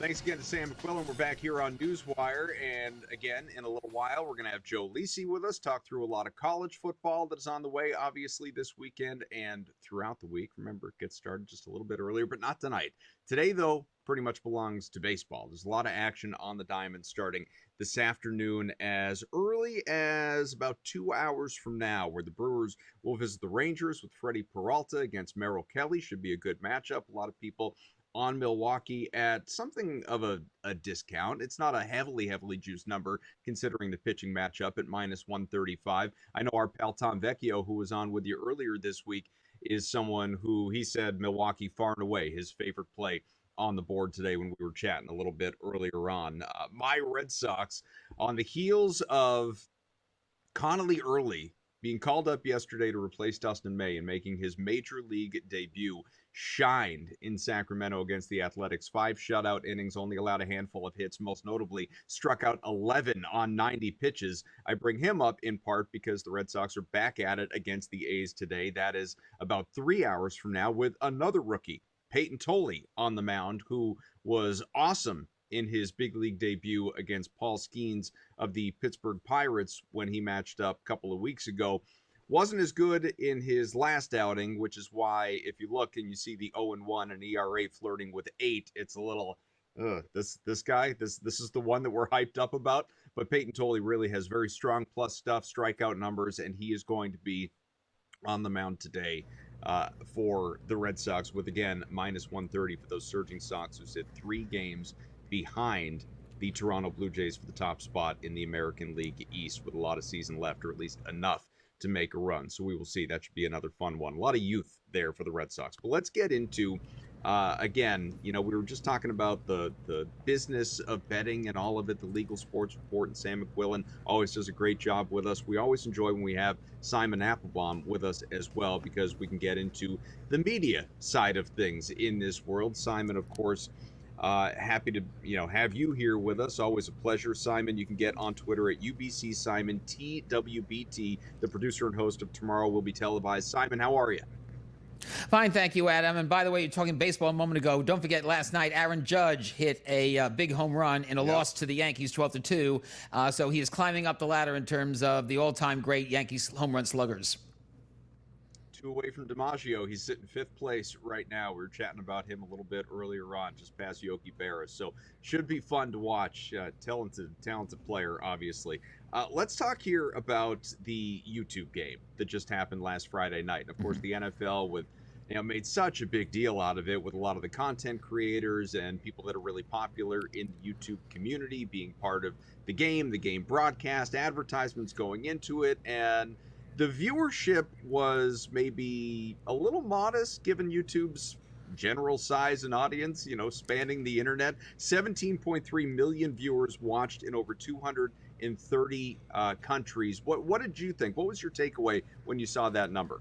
Thanks again to Sam McQuillan. We're back here on NewsWire, and again, in a little while, we're going to have Joe Lisi with us, talk through a lot of college football that is on the way, obviously, this weekend and throughout the week. Remember, it gets started just a little bit earlier, but not tonight. Today, though, pretty much belongs to baseball. There's a lot of action on the diamond starting this afternoon as early as about 2 hours from now, where the Brewers will visit the Rangers with Freddie Peralta against Merrill Kelly. Should be a good matchup. A lot of people on Milwaukee at something of a discount. It's not a heavily juiced number considering the pitching matchup at minus 135. I know our pal Tom Vecchio, who was on with you earlier this week, is someone who he said Milwaukee far and away his favorite play on the board today when we were chatting a little bit earlier on. My Red Sox, on the heels of Connolly Early being called up yesterday to replace Dustin May and making his major league debut, shined in Sacramento against the Athletics. 5 shutout innings, only allowed a handful of hits, most notably struck out 11 on 90 pitches. I bring him up in part because the Red Sox are back at it against the A's today. That is about 3 hours from now with another rookie, Peyton Tolley, on the mound, who was awesome in his big league debut against Paul Skeens of the Pittsburgh Pirates when he matched up a couple of weeks ago. Wasn't as good in his last outing, which is why if you look and you see the 0-1 and ERA flirting with 8, it's a little, this guy, this is the one that we're hyped up about. But Peyton Tolley really has very strong plus stuff, strikeout numbers, and he is going to be on the mound today for the Red Sox with, again, minus 130 for those surging Sox who sit 3 games behind the Toronto Blue Jays for the top spot in the American League East with a lot of season left, or at least enough to make a run. So we will see. That should be another fun one. A lot of youth there for the Red Sox. But let's get into, again, we were just talking about the business of betting and all of it, the Legal Sports Report, and Sam McQuillan always does a great job with us. We always enjoy when we have Simon Applebaum with us as well, because we can get into the media side of things in this world. Simon, of course, happy to have you here with us. Always a pleasure, Simon. You can get on Twitter at UBC Simon TWBT. The producer and host of Tomorrow Will Be Televised. Simon, how are you? Fine, thank you, Adam. And by the way, you're talking baseball a moment ago. Don't forget, last night Aaron Judge hit a big home run in a loss to the Yankees, 12-2. So he is climbing up the ladder in terms of the all-time great Yankees home run sluggers. 2 away from DiMaggio. He's sitting 5th place right now. We were chatting about him a little bit earlier on, just past Yogi Berra. So should be fun to watch. Talented player, obviously. Let's talk here about the YouTube game that just happened last Friday night. And of course, the NFL made such a big deal out of it with a lot of the content creators and people that are really popular in the YouTube community being part of the game broadcast, advertisements going into it, and the viewership was maybe a little modest given YouTube's general size and audience, spanning the internet. 17.3 million viewers watched in over 230 countries. What did you think? What was your takeaway when you saw that number?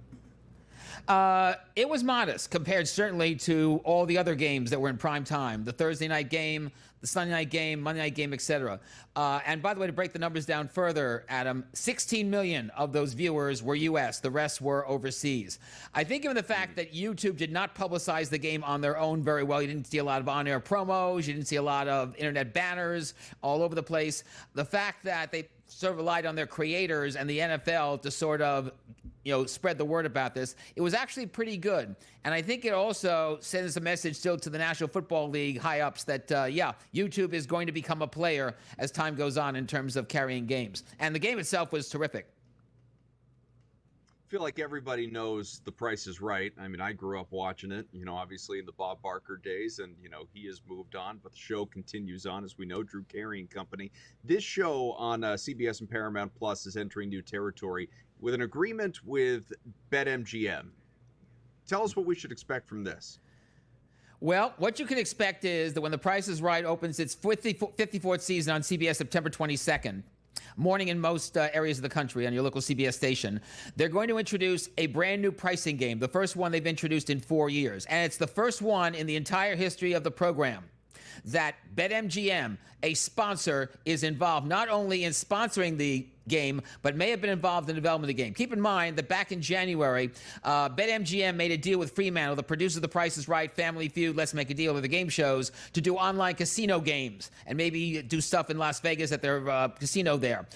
It was modest compared certainly to all the other games that were in prime time. The Thursday night game, the Sunday night game, Monday night game, etc. And by the way, to break the numbers down further, Adam, 16 million of those viewers were U.S. The rest were overseas. I think given the fact that YouTube did not publicize the game on their own very well, you didn't see a lot of on-air promos, you didn't see a lot of internet banners all over the place. The fact that they sort of relied on their creators and the NFL to sort of spread the word about this, it was actually pretty good. And I think it also sends a message still to the National Football League high-ups that, YouTube is going to become a player as time goes on in terms of carrying games. And the game itself was terrific. I feel like everybody knows The Price is Right. I mean, I grew up watching it, obviously in the Bob Barker days, and, he has moved on, but the show continues on, as we know, Drew Carey and company. This show on CBS and Paramount Plus is entering new territory with an agreement with BetMGM. Tell us what we should expect from this. Well, what you can expect is that when The Price is Right opens its 54th season on CBS September 22nd, morning in most areas of the country on your local CBS station, they're going to introduce a brand new pricing game, the first one they've introduced in 4 years. And it's the first one in the entire history of the program that BetMGM, a sponsor, is involved not only in sponsoring the game, but may have been involved in the development of the game. Keep in mind that back in January, BetMGM made a deal with Fremantle, the producer of The Price is Right, Family Feud, Let's Make a Deal of the game shows, to do online casino games and maybe do stuff in Las Vegas at their casino there.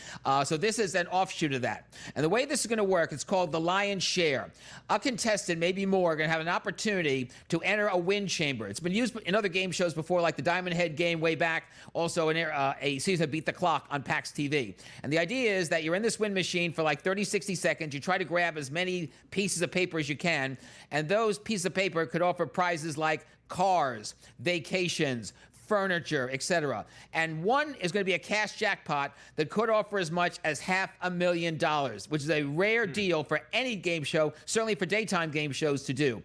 So this is an offshoot of that. And the way this is going to work, it's called the Lion's Share. A contestant, maybe more, are going to have an opportunity to enter a win chamber. It's been used in other game shows before, like the Diamond Head game way back, also in a season of Beat the Clock on PAX TV. And the idea is that you're in this win machine for like 30, 60 seconds. You try to grab as many pieces of paper as you can, and those pieces of paper could offer prizes like cars, vacations, furniture, etc. And one is going to be a cash jackpot that could offer as much as $500,000, which is a rare deal for any game show, certainly for daytime game shows to do.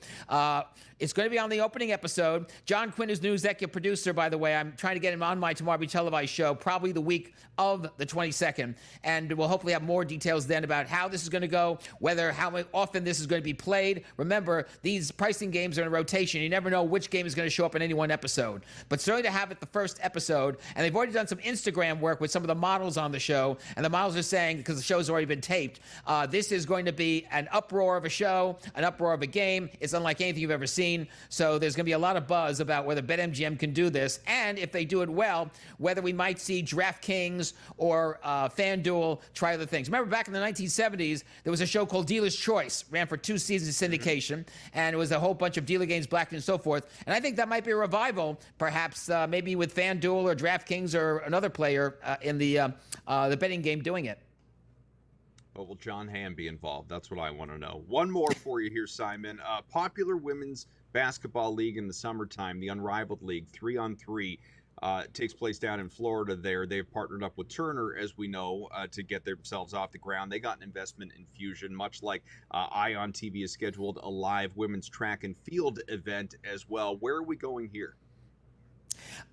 It's going to be on the opening episode. John Quinn is new executive producer, by the way. I'm trying to get him on my Tomorrow Be Televised show, probably the week of the 22nd. And we'll hopefully have more details then about how this is going to go, how often this is going to be played. Remember, these pricing games are in a rotation. You never know which game is going to show up in any one episode. But certainly to have it the first episode, and they've already done some Instagram work with some of the models on the show, and the models are saying, because the show's already been taped, this is going to be an uproar of a show, an uproar of a game. It's unlike anything you've ever seen. So there's going to be a lot of buzz about whether BetMGM can do this, and if they do it well, whether we might see DraftKings or FanDuel try other things. Remember, back in the 1970s, there was a show called Dealer's Choice, ran for 2 seasons of syndication, and it was a whole bunch of dealer games, black and so forth. And I think that might be a revival, perhaps maybe with FanDuel or DraftKings or another player in the betting game doing it. But will John Hamm be involved? That's what I want to know. One more for you here, Simon. Popular women's basketball league in the summertime, the Unrivaled League, 3-on-3, takes place down in Florida there. They've partnered up with Turner, as we know, to get themselves off the ground. They got an investment infusion, much like ION TV has scheduled a live women's track and field event as well. Where are we going here?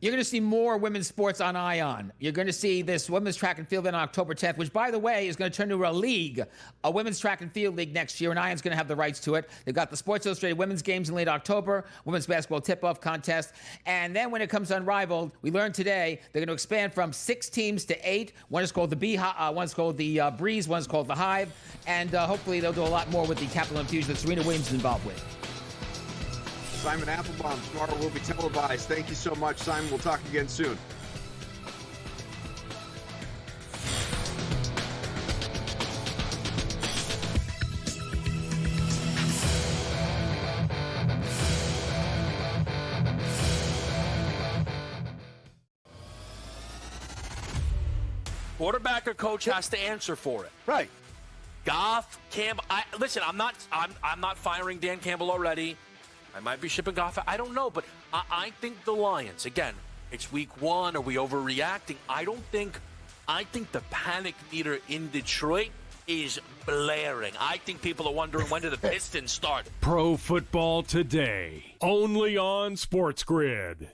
You're going to see more women's sports on ION. You're going to see this women's track and field event on October 10th, which, by the way, is going to turn into a league, a women's track and field league next year, and ION's going to have the rights to it. They've got the Sports Illustrated women's games in late October, women's basketball tip-off contest, and then when it comes to Unrivaled, we learned today they're going to expand from 6 teams to 8. One is called the one's called the Breeze, one's called the Hive, and hopefully they'll do a lot more with the capital infusion that Serena Williams is involved with. Simon Applebaum, tomorrow will be televised. Thank you so much, Simon. We'll talk again soon. Quarterback or coach has to answer for it. Right. Goff, Campbell. Listen, I'm not firing Dan Campbell already. I might be shipping Goff. I don't know, but I think the Lions, again, it's week 1. Are we overreacting? I think the panic meter in Detroit is blaring. I think people are wondering, when do the Pistons start? Pro Football Today, only on SportsGrid.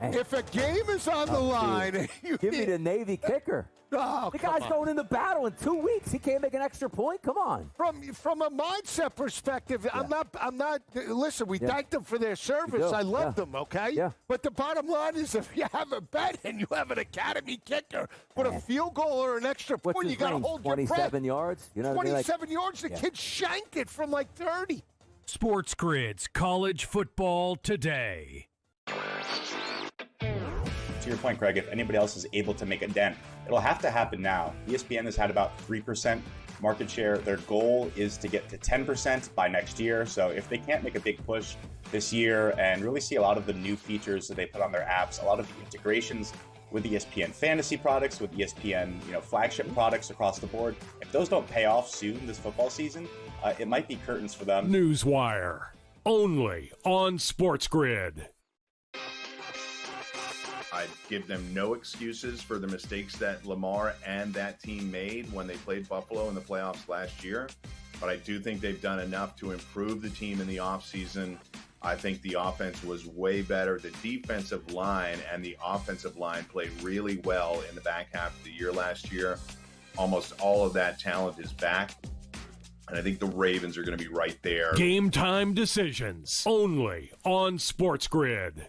If a game is on the line, give me the Navy kicker. Oh, the guy's going into battle in 2 weeks. He can't make an extra point. Come on. From a mindset perspective, yeah. I'm not. Listen, we thanked them for their service. I love them. Okay. Yeah. But the bottom line is, if you have a bet and you have an academy kicker with a field goal or an extra point, you got to hold your breath. 27 yards. You know, 27 yards. The kid shanked it from like 30. SportsGrid's College Football Today. To your point, Craig, if anybody else is able to make a dent, it'll have to happen now. ESPN has had about 3% market share. Their goal is to get to 10% by next year. So if they can't make a big push this year and really see a lot of the new features that they put on their apps, a lot of the integrations with ESPN fantasy products, with ESPN, flagship products across the board, if those don't pay off soon this football season, it might be curtains for them. NewsWire, only on SportsGrid. I'd give them no excuses for the mistakes that Lamar and that team made when they played Buffalo in the playoffs last year. But I do think they've done enough to improve the team in the offseason. I think the offense was way better. The defensive line and the offensive line played really well in the back half of the year last year. Almost all of that talent is back. And I think the Ravens are going to be right there. Game time decisions, only on SportsGrid.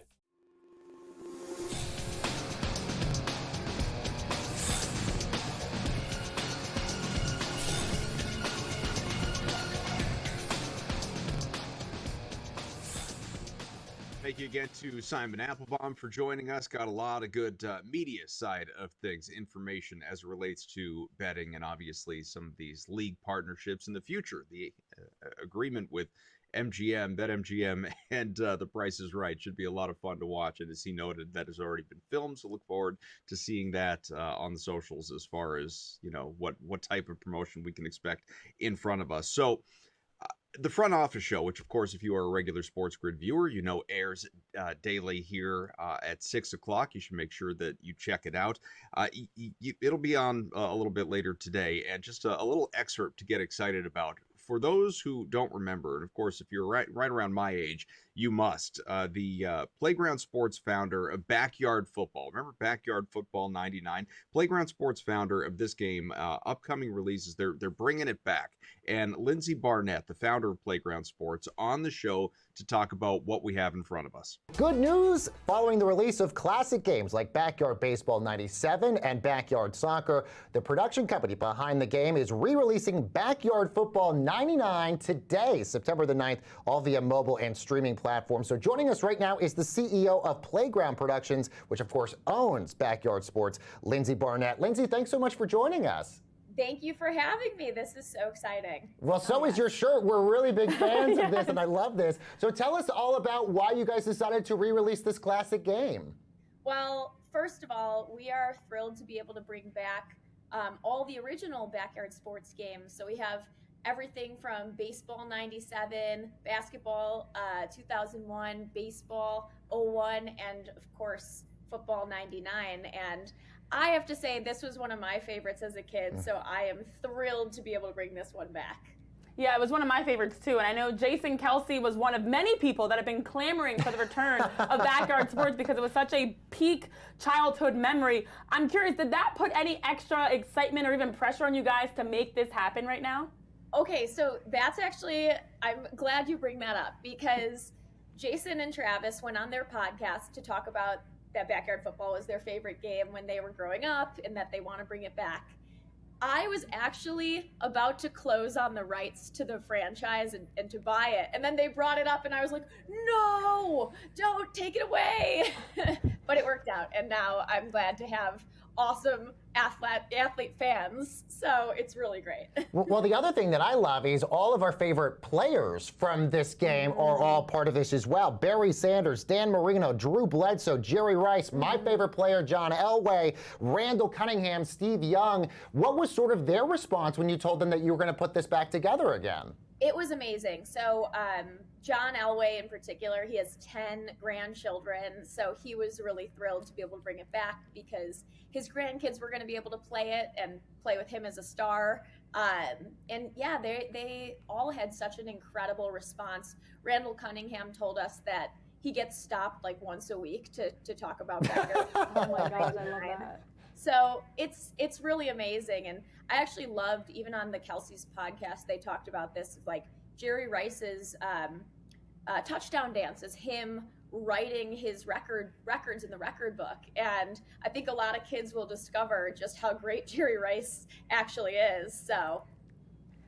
Thank you again to Simon Applebaum for joining us. Got a lot of good media side of things, information as it relates to betting and obviously some of these league partnerships in the future. The agreement with MGM, BetMGM, and The Price is Right should be a lot of fun to watch. And as he noted, that has already been filmed, so look forward to seeing that on the socials as far as, you know, what type of promotion we can expect in front of us. So the Front Office Show, which, of course, if you are a regular SportsGrid viewer, you know airs daily here at 6 o'clock. You should make sure that you check it out. It'll be on a little bit later today, and just a little excerpt to get excited about. For those who don't remember, and of course, if you're right around my age, you must. The Playground Sports founder of Backyard Football. Remember Backyard Football 99? Playground Sports founder of this game, upcoming releases, they're bringing it back. And Lindsey Barnett, the founder of Playground Sports, on the show to talk about what we have in front of us. Good news! Following the release of classic games like Backyard Baseball 97 and Backyard Soccer, the production company behind the game is re-releasing Backyard Football 99 today, September the 9th, all via mobile and streaming platforms. So joining us right now is the CEO of Playground Productions, which of course owns Backyard Sports, Lindsey Barnett. Lindsey, thanks so much for joining us. Thank you for having me. This is so exciting. Well, so is your shirt. We're really big fans of this, and I love this. So tell us all about why you guys decided to re-release this classic game. Well, first of all, we are thrilled to be able to bring back all the original Backyard Sports games. So we have everything from baseball 97, basketball 2001, baseball 01, and of course, football 99. And I have to say, this was one of my favorites as a kid, so I am thrilled to be able to bring this one back. Yeah, it was one of my favorites too, and I know Jason Kelsey was one of many people that have been clamoring for the return of Backyard Sports because it was such a peak childhood memory. I'm curious, did that put any extra excitement or even pressure on you guys to make this happen right now? Okay, so that's actually, I'm glad you bring that up because Jason and Travis went on their podcast to talk about that Backyard Football was their favorite game when they were growing up and that they want to bring it back. I was actually about to close on the rights to the franchise and to buy it. And then they brought it up and I was like, no, don't take it away. But it worked out. And now I'm glad to have awesome athlete fans. So it's really great. Well, the other thing that I love is all of our favorite players from this game are all part of this as well. Barry Sanders, Dan Marino, Drew Bledsoe, Jerry Rice, my favorite player, John Elway, Randall Cunningham, Steve Young. What was sort of their response when you told them that you were going to put this back together again? It was amazing. So John Elway in particular, he has 10 grandchildren. So he was really thrilled to be able to bring it back because his grandkids were going to be able to play it and play with him as a star. And yeah, they all had such an incredible response. Randall Cunningham told us that he gets stopped like once a week to talk about Backyard. Oh my gosh, I love that. So it's really amazing. And I actually loved, even on the Kelsey's podcast, they talked about this, like Jerry Rice's touchdown dance is him writing his records in the record book. And I think a lot of kids will discover just how great Jerry Rice actually is. So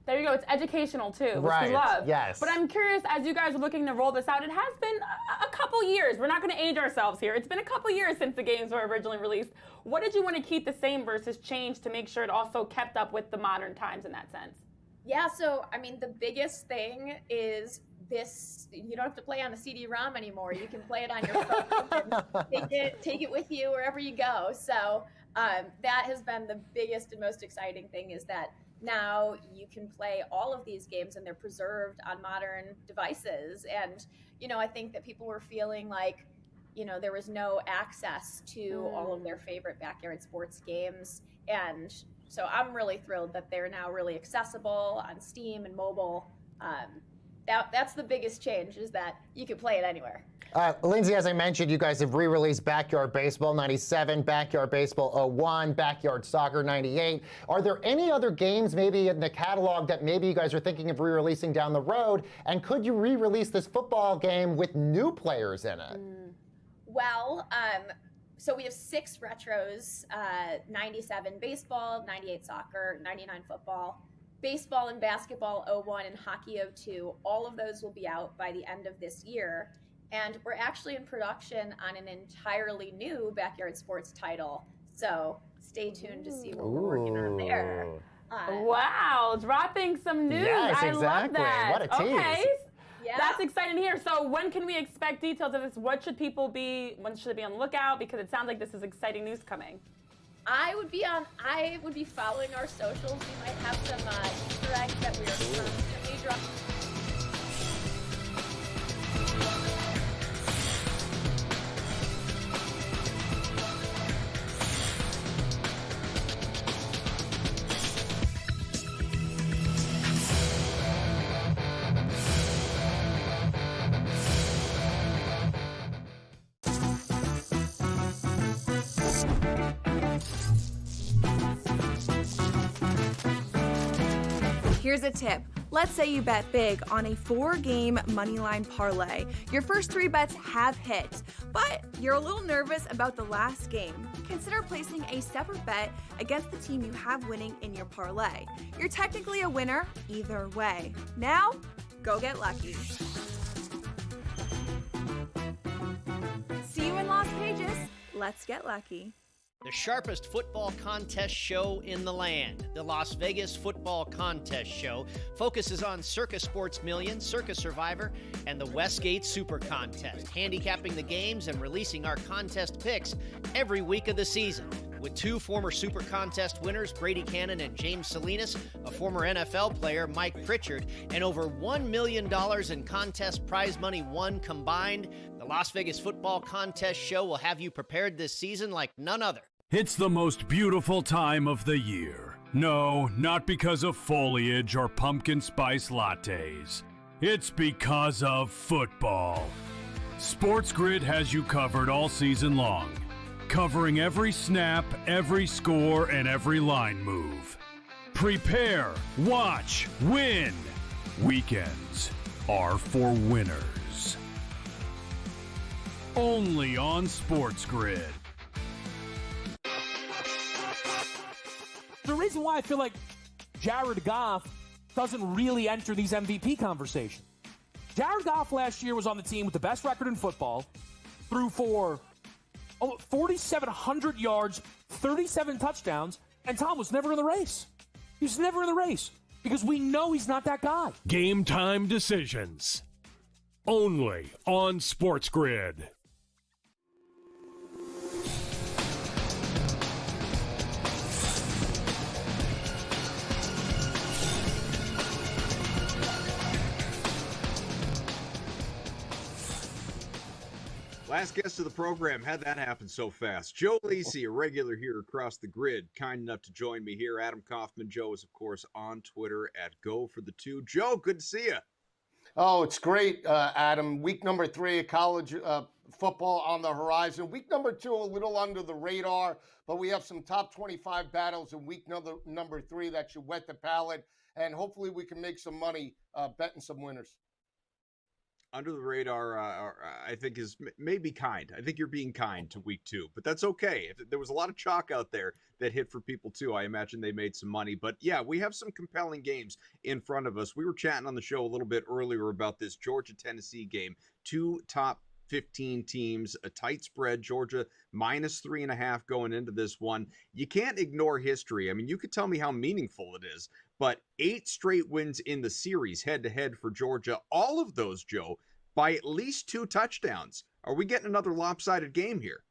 there you go. It's educational too, which right. we love. Yes. But I'm curious, as you guys are looking to roll this out, it has been a couple years. We're not going to age ourselves here. It's been a couple years since the games were originally released. What did you want to keep the same versus change to make sure it also kept up with the modern times in that sense? Yeah, so I mean, the biggest thing is this, you don't have to play on a CD-ROM anymore. You can play it on your phone and take it with you wherever you go. So that has been the biggest and most exciting thing, is that now you can play all of these games and they're preserved on modern devices. And, you know, I think that people were feeling like, you know, there was no access to all of their favorite Backyard Sports games. And so I'm really thrilled that they're now really accessible on Steam and mobile. That's the biggest change, is that you can play it anywhere. Lindsey, as I mentioned, you guys have re-released Backyard Baseball 97, Backyard Baseball 01, Backyard Soccer 98. Are there any other games maybe in the catalog that maybe you guys are thinking of re-releasing down the road? And could you re-release this football game with new players in it? Well, so we have 6 retros, 97 baseball, 98 soccer, 99 football, baseball and basketball 01, and hockey 02. All of those will be out by the end of this year. And we're actually in production on an entirely new Backyard Sports title. So stay tuned to see what we're working on there. Wow, dropping some news. Yes, I exactly. love that. What a tease. Okay. Yeah. That's exciting to hear. So when can we expect details of this? When should they be on the lookout? Because it sounds like this is exciting news coming. I would be following our socials. We might have some Easter eggs that we are constantly dropping. Here's a tip. Let's say you bet big on a 4-game moneyline parlay. Your first 3 bets have hit, but you're a little nervous about the last game. Consider placing a separate bet against the team you have winning in your parlay. You're technically a winner either way. Now, go get lucky. See you in Las Vegas. Let's get lucky. The sharpest football contest show in the land, the Las Vegas Football Contest Show, focuses on Circus Sports Million, Circus Survivor, and the Westgate Super Contest, handicapping the games and releasing our contest picks every week of the season. With 2 former Super Contest winners, Brady Cannon and James Salinas, a former NFL player, Mike Pritchard, and over $1 million in contest prize money won combined, the Las Vegas Football Contest Show will have you prepared this season like none other. It's the most beautiful time of the year. No, not because of foliage or pumpkin spice lattes. It's because of football. SportsGrid has you covered all season long, covering every snap, every score, and every line move. Prepare, watch, win. Weekends are for winners. Only on SportsGrid. The reason why I feel like Jared Goff doesn't really enter these MVP conversations. Jared Goff last year was on the team with the best record in football, threw for 4,700 yards, 37 touchdowns, and Tom was never in the race. He was never in the race because we know he's not that guy. Game time decisions. Only on SportsGrid. Last guest of the program, how'd that happen so fast? Joe Lisi, a regular here across the grid, kind enough to join me here. Adam Kaufman. Joe is, of course, on Twitter at @GoForThe2. Joe, good to see you. Oh, it's great, Adam. Week number 3 of college football on the horizon. Week number 2, a little under the radar, but we have some top 25 battles in week number 3 that should whet the palate, and hopefully we can make some money betting some winners. Under the radar, I think is maybe kind. I think you're being kind to week 2, but that's okay. If there was a lot of chalk out there that hit for people too, I imagine they made some money. But yeah, we have some compelling games in front of us. We were chatting on the show a little bit earlier about this Georgia-Tennessee game. 2 top 15 teams, a tight spread. Georgia -3.5 going into this one. You can't ignore history. I mean, you could tell me how meaningful it is, but 8 straight wins in the series head-to-head for Georgia. All of those, Joe, by at least 2 touchdowns. Are we getting another lopsided game here?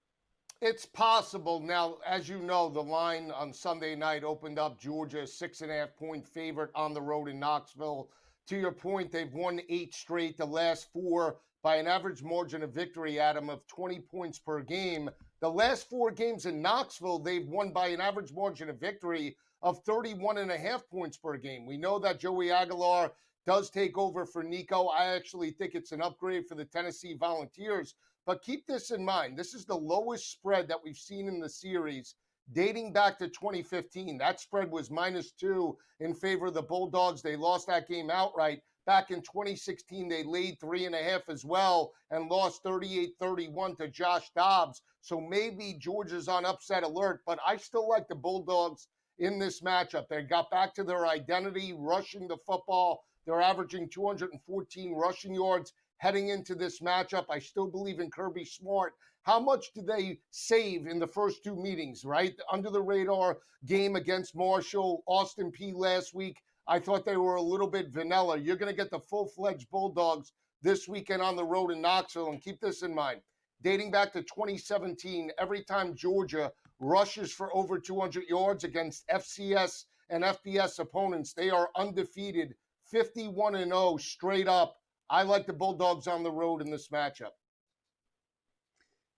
It's possible. Now, as you know, the line on Sunday night opened up Georgia 6.5-point favorite on the road in Knoxville. To your point, they've won 8 straight, the last 4 by an average margin of victory, Adam, of 20 points per game. The last 4 games in Knoxville, they've won by an average margin of victory of 31.5 points per game. We know that Joey Aguilar does take over for Nico. I actually think it's an upgrade for the Tennessee Volunteers. But keep this in mind. This is the lowest spread that we've seen in the series dating back to 2015. That spread was -2 in favor of the Bulldogs. They lost that game outright. Back in 2016, they laid 3.5 as well and lost 38-31 to Josh Dobbs. So maybe Georgia's on upset alert, but I still like the Bulldogs in this matchup. They got back to their identity, rushing the football. They're averaging 214 rushing yards, heading into this matchup. I still believe in Kirby Smart. How much did they save in the first two meetings, right? Under the radar game against Marshall, Austin P last week. I thought they were a little bit vanilla. You're going to get the full-fledged Bulldogs this weekend on the road in Knoxville. And keep this in mind. Dating back to 2017, every time Georgia rushes for over 200 yards against FCS and FBS opponents, they are undefeated, 51-0 straight up. I like the Bulldogs on the road in this matchup.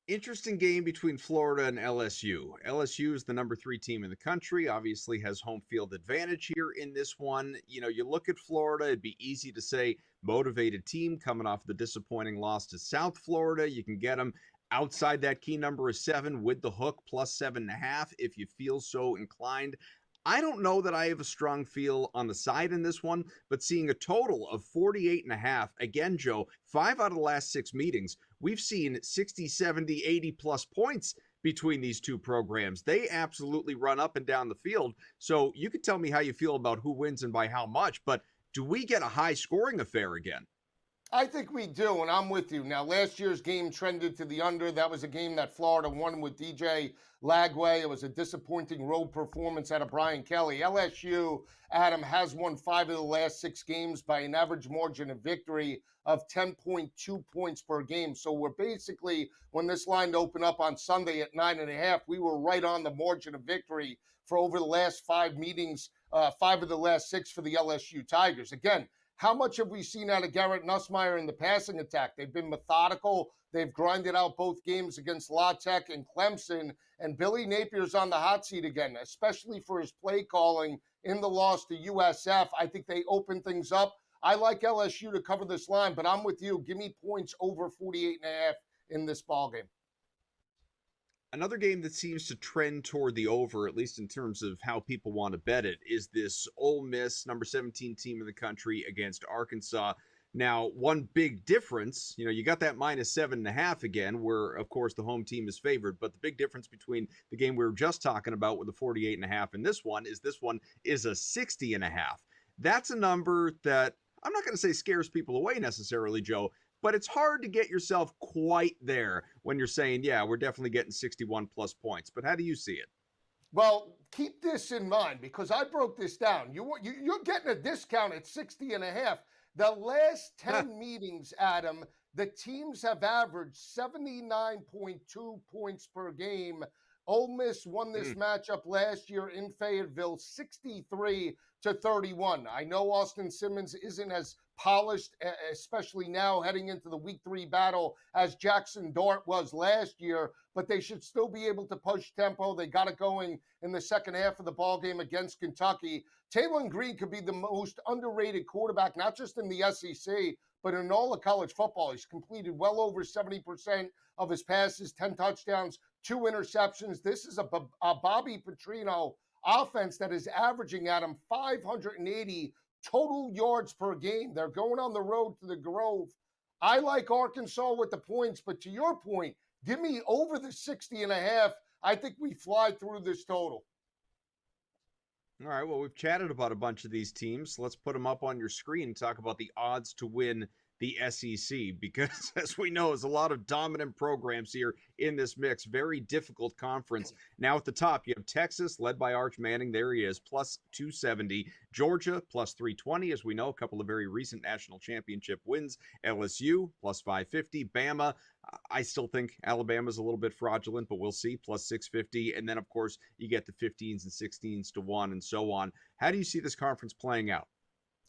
Interesting game between Florida and LSU. LSU is the number 3 team in the country, obviously has home field advantage here in this one. You know, you look at Florida, it'd be easy to say motivated team coming off the disappointing loss to South Florida. You can get them outside that key number of 7 with the hook plus 7.5 if you feel so inclined. I don't know that I have a strong feel on the side in this one, but seeing a total of 48.5, again, Joe, 5 out of the last 6 meetings, we've seen 60, 70, 80 plus points between these two programs. They absolutely run up and down the field. So you could tell me how you feel about who wins and by how much, but do we get a high scoring affair again? I think we do, and I'm with you. Now, last year's game trended to the under. That was a game that Florida won with DJ Lagway. It was a disappointing road performance out of Brian Kelly. LSU, Adam, has won 5 of the last 6 games by an average margin of victory of 10.2 points per game. So we're basically, when this line opened up on Sunday at 9.5, we were right on the margin of victory for over the last 5 meetings, 5 of the last 6 for the LSU Tigers. Again, how much have we seen out of Garrett Nussmeier in the passing attack? They've been methodical. They've grinded out both games against La Tech and Clemson. And Billy Napier's on the hot seat again, especially for his play calling in the loss to USF. I think they open things up. I like LSU to cover this line, but I'm with you. Give me points over 48.5 in this ballgame. Another game that seems to trend toward the over, at least in terms of how people want to bet it, is this Ole Miss, number 17 team in the country against Arkansas. Now, one big difference, you know, you got that minus 7.5 again, where, of course, the home team is favored. But the big difference between the game we were just talking about with the 48.5 and this one is a 60.5. That's a number that I'm not going to say scares people away necessarily, Joe, but it's hard to get yourself quite there when you're saying, yeah, we're definitely getting 61 plus points. But how do you see it? Well, keep this in mind because I broke this down. You're getting a discount at 60.5. The last 10 meetings, Adam, the teams have averaged 79.2 points per game. Ole Miss won this matchup last year in Fayetteville, 63-31. I know Austin Simmons isn't as polished, especially now heading into the week 3 battle as Jackson Dart was last year, but they should still be able to push tempo. They got it going in the second half of the ballgame against Kentucky. Taylor Green could be the most underrated quarterback, not just in the SEC, but in all of college football. He's completed well over 70% of his passes, 10 touchdowns, 2 interceptions. This is a Bobby Petrino offense that is averaging at him 580 total yards per game. They're going on the road to the Grove. I like Arkansas with the points, but to your point, give me over the 60.5. I think we fly through this total. All right, well, we've chatted about a bunch of these teams. Let's put them up on your screen and talk about the odds to win the SEC, because as we know, there's a lot of dominant programs here in this mix. Very difficult conference. Now at the top, you have Texas, led by Arch Manning. There he is, plus 270. Georgia, plus 320. As we know, a couple of very recent national championship wins. LSU, plus 550. Bama, I still think Alabama's a little bit fraudulent, but we'll see, plus 650. And then, of course, you get the 15s and 16s to 1 and so on. How do you see this conference playing out?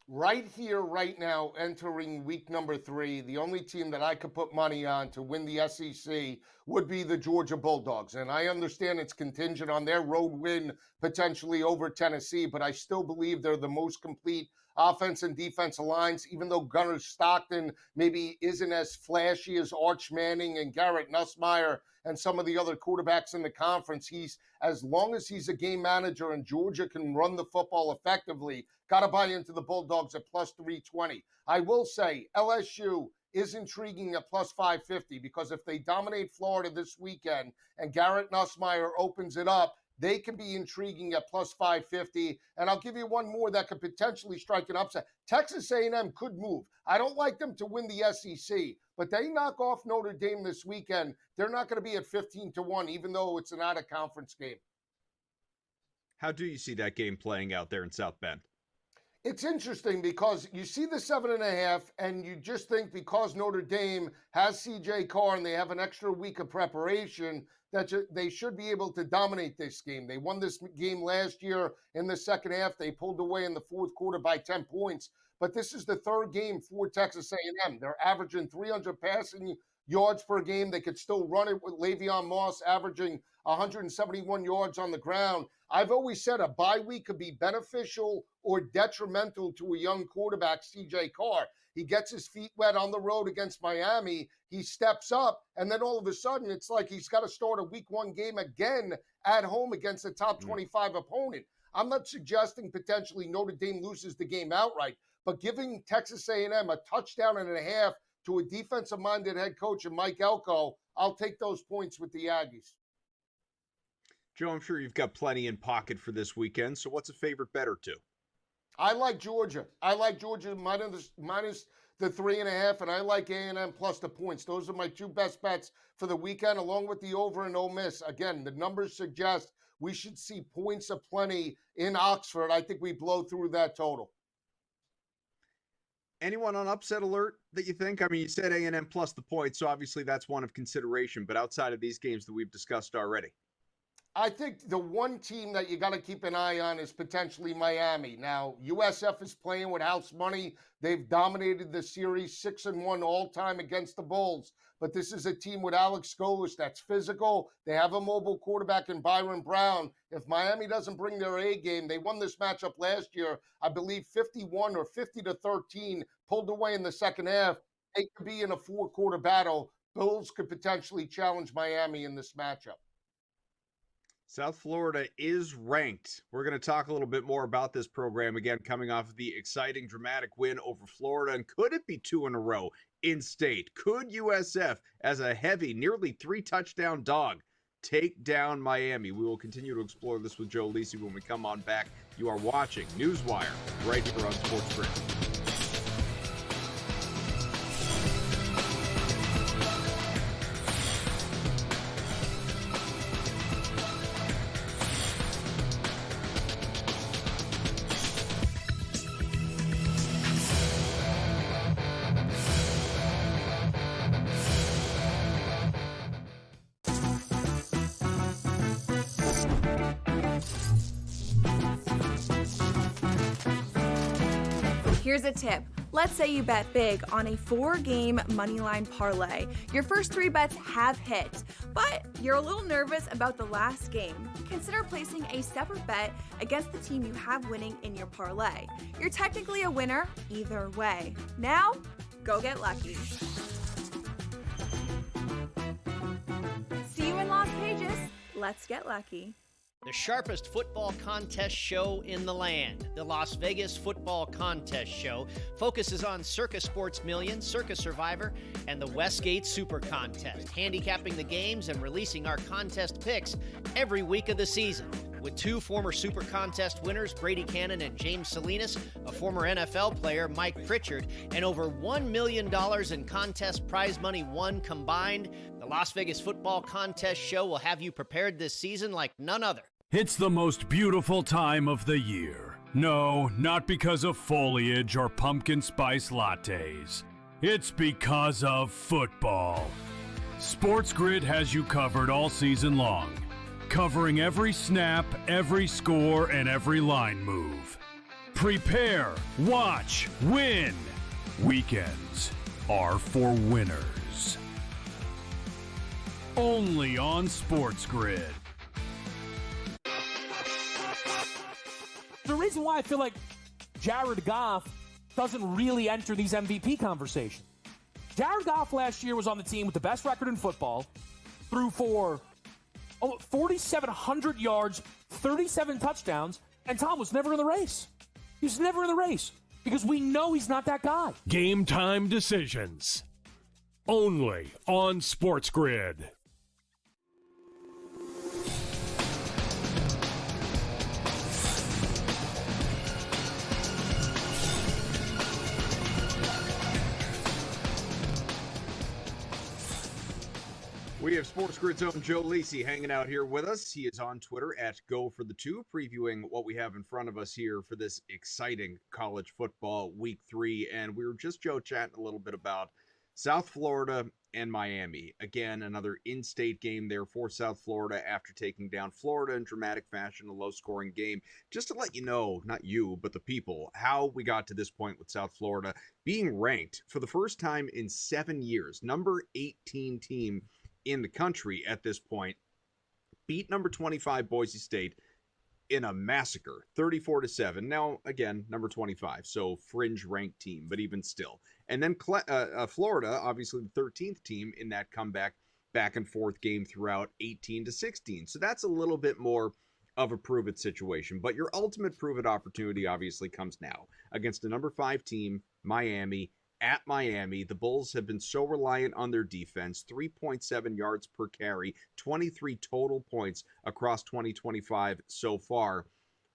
Right here, right now, entering week number 3, the only team that I could put money on to win the SEC would be the Georgia Bulldogs. And I understand it's contingent on their road win potentially over Tennessee, but I still believe they're the most complete offense and defensive lines, even though Gunnar Stockton maybe isn't as flashy as Arch Manning and Garrett Nussmeier and some of the other quarterbacks in the conference. As long as he's a game manager and Georgia can run the football effectively, got to buy into the Bulldogs at plus 320. I will say LSU is intriguing at plus 550 because if they dominate Florida this weekend and Garrett Nussmeier opens it up, They can be intriguing at plus 550. And I'll give you one more that could potentially strike an upset. Texas A&M could move. I don't like them to win the SEC, but they knock off Notre Dame this weekend. They're not going to be at 15-1, even though it's an out-of-conference game. How do you see that game playing out there in South Bend? It's interesting because you see the 7.5, and you just think because Notre Dame has C.J. Carr and they have an extra week of preparation, that they should be able to dominate this game. They won this game last year in the second half. They pulled away in the fourth quarter by 10 points. But this is the third game for Texas A&M. They're averaging 300 passing yards per game. They could still run it with Le'Veon Moss averaging 171 yards on the ground. I've always said a bye week could be beneficial or detrimental to a young quarterback, C.J. Carr. He gets his feet wet on the road against Miami. He steps up, and then all of a sudden, it's like he's got to start a week 1 game again at home against a top 25 opponent. I'm not suggesting potentially Notre Dame loses the game outright, but giving Texas A&M a touchdown and a half to a defensive-minded head coach and Mike Elko, I'll take those points with the Aggies. Joe, I'm sure you've got plenty in pocket for this weekend, so what's a favorite bet or two? I like Georgia. I like Georgia minus the 3.5, and I like A&M plus the points. Those are my two best bets for the weekend, along with the over and Ole Miss. Again, the numbers suggest we should see points aplenty in Oxford. I think we blow through that total. Anyone on upset alert that you think? I mean, you said A&M plus the points, so obviously that's one of consideration, but outside of these games that we've discussed already. I think the one team that you got to keep an eye on is potentially Miami. Now, USF is playing with house money. They've dominated the series 6-1 all time against the Bulls. But this is a team with Alex Skolas that's physical. They have a mobile quarterback in Byron Brown. If Miami doesn't bring their A game, they won this matchup last year, I believe 51 or 50-13, pulled away in the second half. They could be in a 4-quarter battle. Bulls could potentially challenge Miami in this matchup. South Florida is ranked. We're going to talk a little bit more about this program again, coming off of the exciting, dramatic win over Florida. And could it be 2 in a row in state? Could USF, as a heavy, nearly 3-touchdown dog, take down Miami? We will continue to explore this with Joe Lisi when we come on back. You are watching NewsWire right here on SportsGrid. Here's a tip. Let's say you bet big on a 4-game moneyline parlay. Your first 3 bets have hit, but you're a little nervous about the last game. Consider placing a separate bet against the team you have winning in your parlay. You're technically a winner either way. Now, go get lucky. See you in Las Vegas. Let's get lucky. The sharpest football contest show in the land, the Las Vegas Football Contest Show, focuses on Circa Sports Million, Circa Survivor, and the Westgate Super Contest, handicapping the games and releasing our contest picks every week of the season. With 2 former Super Contest winners, Brady Cannon and James Salinas, a former NFL player, Mike Pritchard, and over $1 million in contest prize money won combined, the Las Vegas Football Contest Show will have you prepared this season like none other. It's the most beautiful time of the year. No, not because of foliage or pumpkin spice lattes. It's because of football. SportsGrid has you covered all season long, covering every snap, every score, and every line move. Prepare, watch, win. Weekends are for winners. Only on SportsGrid. The reason why I feel like Jared Goff doesn't really enter these MVP conversations. Jared Goff last year was on the team with the best record in football, threw for 4,700 yards, 37 touchdowns, and Tom was never in the race. He was never in the race because we know he's not that guy. Game time decisions. Only on SportsGrid. have SportsGrid's own Joe Lisi hanging out here with us. He is on Twitter at @GoForThe2, previewing what we have in front of us here for this exciting college football week 3. And we were just, Joe, chatting a little bit about South Florida and Miami. Again, another in-state game there for South Florida after taking down Florida in dramatic fashion, a low-scoring game. Just to let you know, not you, but the people, how we got to this point with South Florida being ranked for the first time in 7 years, number 18 team in the country at this point, beat number 25 Boise State in a massacre, 34-7. Now, again, number 25, so fringe ranked team, but even still. And then Florida, obviously the 13th team in that comeback back and forth game throughout, 18-16. So that's a little bit more of a prove-it situation. But your ultimate prove-it opportunity obviously comes now against a number 5 team, Miami. At Miami, the Bulls have been so reliant on their defense, 3.7 yards per carry, 23 total points across 2025 so far.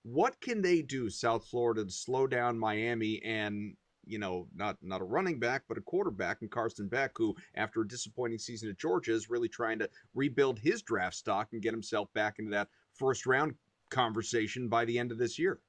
What can they do, South Florida, to slow down Miami and, not a running back, but a quarterback in Carson Beck, who, after a disappointing season at Georgia, is really trying to rebuild his draft stock and get himself back into that first-round conversation by the end of this year?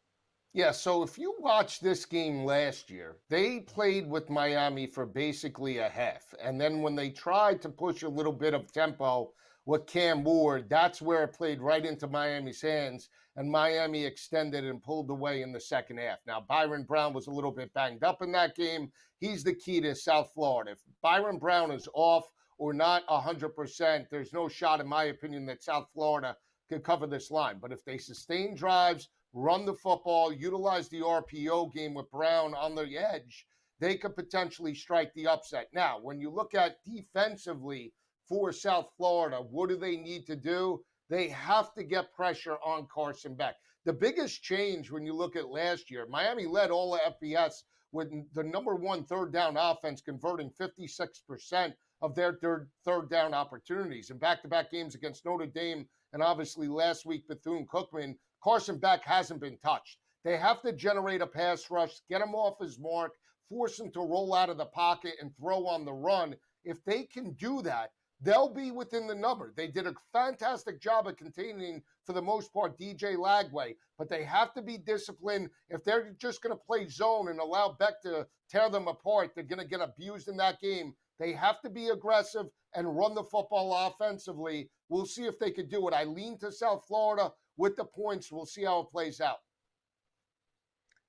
Yeah, so if you watch this game last year, they played with Miami for basically a half. And then when they tried to push a little bit of tempo with Cam Ward, that's where it played right into Miami's hands. And Miami extended and pulled away in the second half. Now, Byron Brown was a little bit banged up in that game. He's the key to South Florida. If Byron Brown is off or not 100%, there's no shot, in my opinion, that South Florida could cover this line. But if they sustain drives, run the football, utilize the RPO game with Brown on the edge, they could potentially strike the upset. Now, when you look at defensively for South Florida, what do they need to do? They have to get pressure on Carson Beck. The biggest change when you look at last year, Miami led all of FBS with the number 1 third down offense converting 56% of their third down opportunities. In back-to-back games against Notre Dame and obviously last week Bethune-Cookman, Carson Beck hasn't been touched. They have to generate a pass rush, get him off his mark, force him to roll out of the pocket and throw on the run. If they can do that, they'll be within the number. They did a fantastic job of containing, for the most part, DJ Lagway, but they have to be disciplined. If they're just going to play zone and allow Beck to tear them apart, they're going to get abused in that game. They have to be aggressive and run the football offensively. We'll see if they could do it. I lean to South Florida with the points. We'll see how it plays out.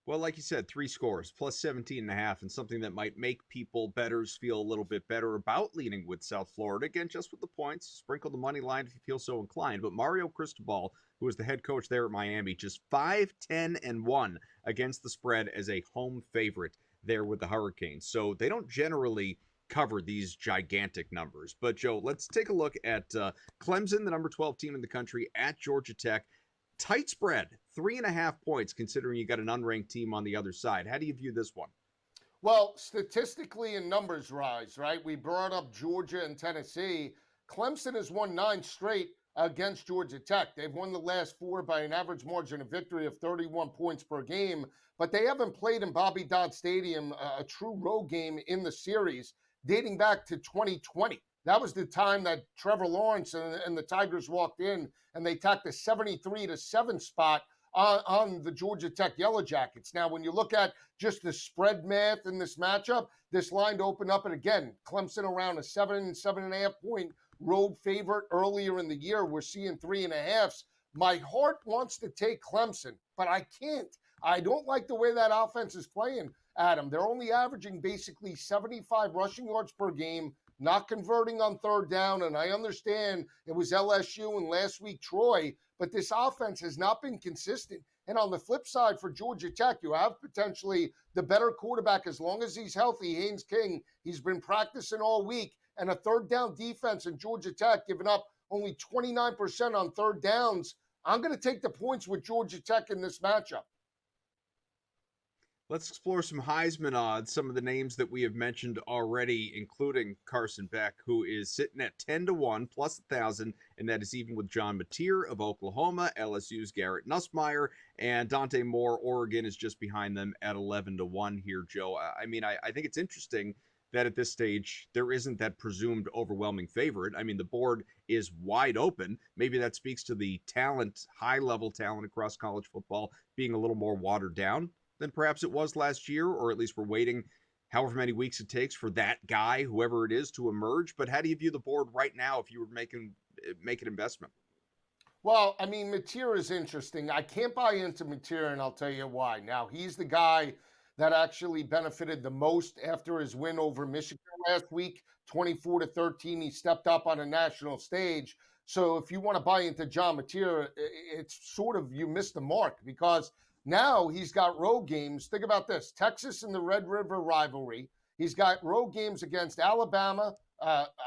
Well, like you said, 3 scores, plus 17.5, and something that might make bettors feel a little bit better about leaning with South Florida. Again, just with the points, sprinkle the money line if you feel so inclined. But Mario Cristobal, who is the head coach there at Miami, just 5-10-1 against the spread as a home favorite there with the Hurricanes. So they don't generally cover these gigantic numbers. But, Joe, let's take a look at Clemson, the number 12 team in the country, at Georgia Tech. Tight spread, 3.5 points, considering you got an unranked team on the other side. How do you view this one? Well, statistically and numbers rise, right? We brought up Georgia and Tennessee. Clemson has won 9 straight against Georgia Tech. They've won the last 4 by an average margin of victory of 31 points per game, but they haven't played in Bobby Dodd Stadium, a true road game in the series, dating back to 2020. That was the time that Trevor Lawrence and the Tigers walked in and they tacked a 73-7 spot on the Georgia Tech Yellow Jackets. Now, when you look at just the spread math in this matchup, this line to open up, and again, Clemson around a 7.5 point road favorite earlier in the year. We're seeing 3.5s. My heart wants to take Clemson, but I can't. I don't like the way that offense is playing, Adam. They're only averaging basically 75 rushing yards per game, not converting on third down, and I understand it was LSU and last week Troy, but this offense has not been consistent. And on the flip side for Georgia Tech, you have potentially the better quarterback as long as he's healthy, Haynes King. He's been practicing all week, and a third down defense in Georgia Tech giving up only 29% on third downs. I'm going to take the points with Georgia Tech in this matchup. Let's explore some Heisman odds, some of the names that we have mentioned already, including Carson Beck, who is sitting at 10-1 plus 1,000, and that is even with John Mateer of Oklahoma, LSU's Garrett Nussmeier, and Dante Moore, Oregon, is just behind them at 11-1 here, Joe. I mean, I think it's interesting that at this stage, there isn't that presumed overwhelming favorite. I mean, the board is wide open. Maybe that speaks to the talent, high-level talent across college football being a little more watered down than perhaps it was last year, or at least we're waiting however many weeks it takes for that guy, whoever it is, to emerge. But how do you view the board right now if you were making an investment? Well, I mean, Mateer is interesting. I can't buy into Mateer, and I'll tell you why. Now, he's the guy that actually benefited the most after his win over Michigan last week, 24-13. He stepped up on a national stage. So if you want to buy into John Mateer, it's sort of, you missed the mark, because now he's got road games. Think about this: Texas and the Red River rivalry. He's got road games against Alabama,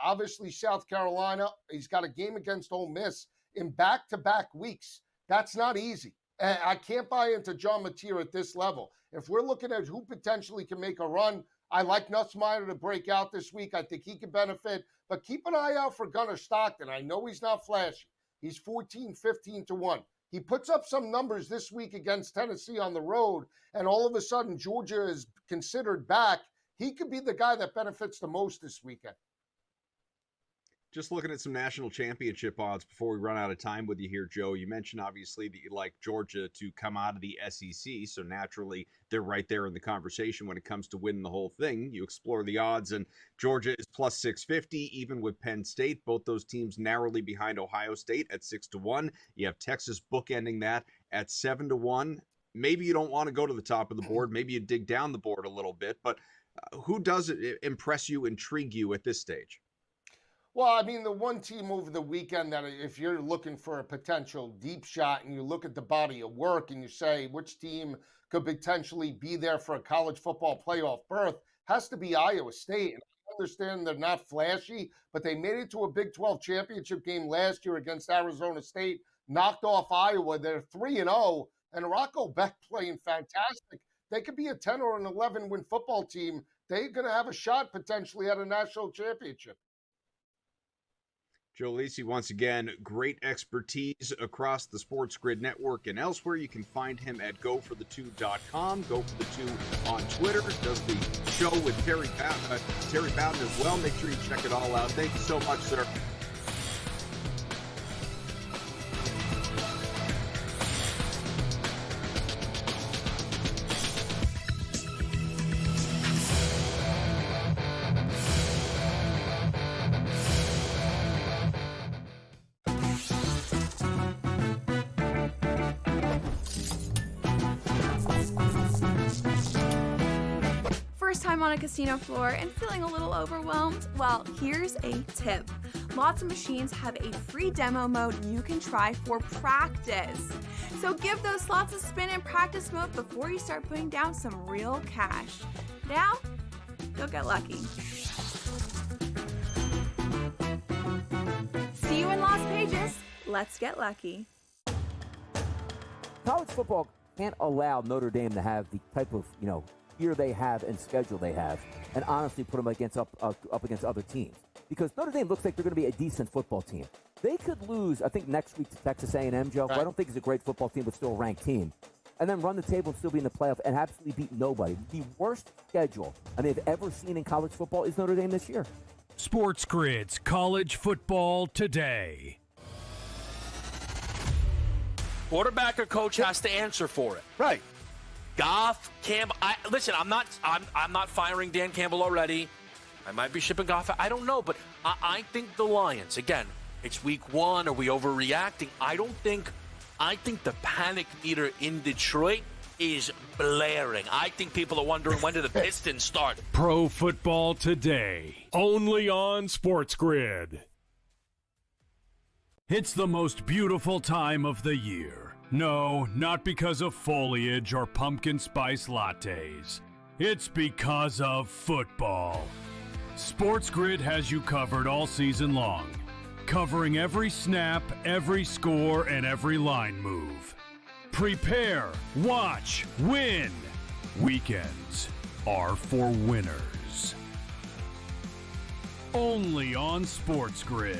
obviously South Carolina. He's got a game against Ole Miss in back-to-back weeks. That's not easy. And I can't buy into John Mateer at this level. If we're looking at who potentially can make a run, I like Nussmeier to break out this week. I think he could benefit. But keep an eye out for Gunnar Stockton. I know he's not flashy. He's 14-15-1. He puts up some numbers this week against Tennessee on the road, and all of a sudden Georgia is considered back. He could be the guy that benefits the most this weekend. Just looking at some national championship odds before we run out of time with you here, Joe. You mentioned obviously that you like Georgia to come out of the SEC, so naturally they're right there in the conversation when it comes to winning the whole thing. You explore the odds, and Georgia is plus 650, even with Penn State. Both those teams narrowly behind Ohio State at 6-1. You have Texas bookending that at 7-1. Maybe you don't want to go to the top of the board. Maybe you dig down the board a little bit, but who does it impress you, intrigue you at this stage? Well, I mean, the one team over the weekend that if you're looking for a potential deep shot and you look at the body of work and you say which team could potentially be there for a college football playoff berth, has to be Iowa State. And I understand they're not flashy, but they made it to a Big 12 championship game last year against Arizona State, knocked off Iowa. They're 3-0, and Rocco Beck playing fantastic. They could be a 10 or an 11 win football team. They're going to have a shot potentially at a national championship. Joe Lisi, once again, great expertise across the SportsGrid network and elsewhere. You can find him at goforthe2.com. Go for the two on Twitter. Does the show with Terry Bowden as well. Make sure you check it all out. Thank you so much, sir. Time on a casino floor and feeling a little overwhelmed? Well, here's a tip. Lots of machines have a free demo mode you can try for practice. So give those slots a spin in practice mode before you start putting down some real cash. Now, go get lucky. See you in Las Vegas. Let's get lucky. College football can't allow Notre Dame to have the type of, year they have and schedule they have, and honestly put them up against other teams. Because Notre Dame looks like they're going to be a decent football team. They could lose, I think, next week to Texas A&M, Joe, who I don't think is a great football team, but still a ranked team, and then run the table and still be in the playoff and absolutely beat nobody. The worst schedule I may have ever seen in college football is Notre Dame this year. SportsGrid's College Football Today. Quarterback or coach has to answer for it. Right. Goff, Campbell. Listen, I'm not firing Dan Campbell already. I might be shipping Goff. I don't know, but I think the Lions. Again, it's week 1. Are we overreacting? I think the panic meter in Detroit is blaring. I think people are wondering when do the Pistons start. Pro Football Today, only on SportsGrid. It's the most beautiful time of the year. No, not because of foliage or pumpkin spice lattes. It's because of football. SportsGrid has you covered all season long, covering every snap, every score, and every line move. Prepare, watch, win. Weekends are for winners. Only on SportsGrid.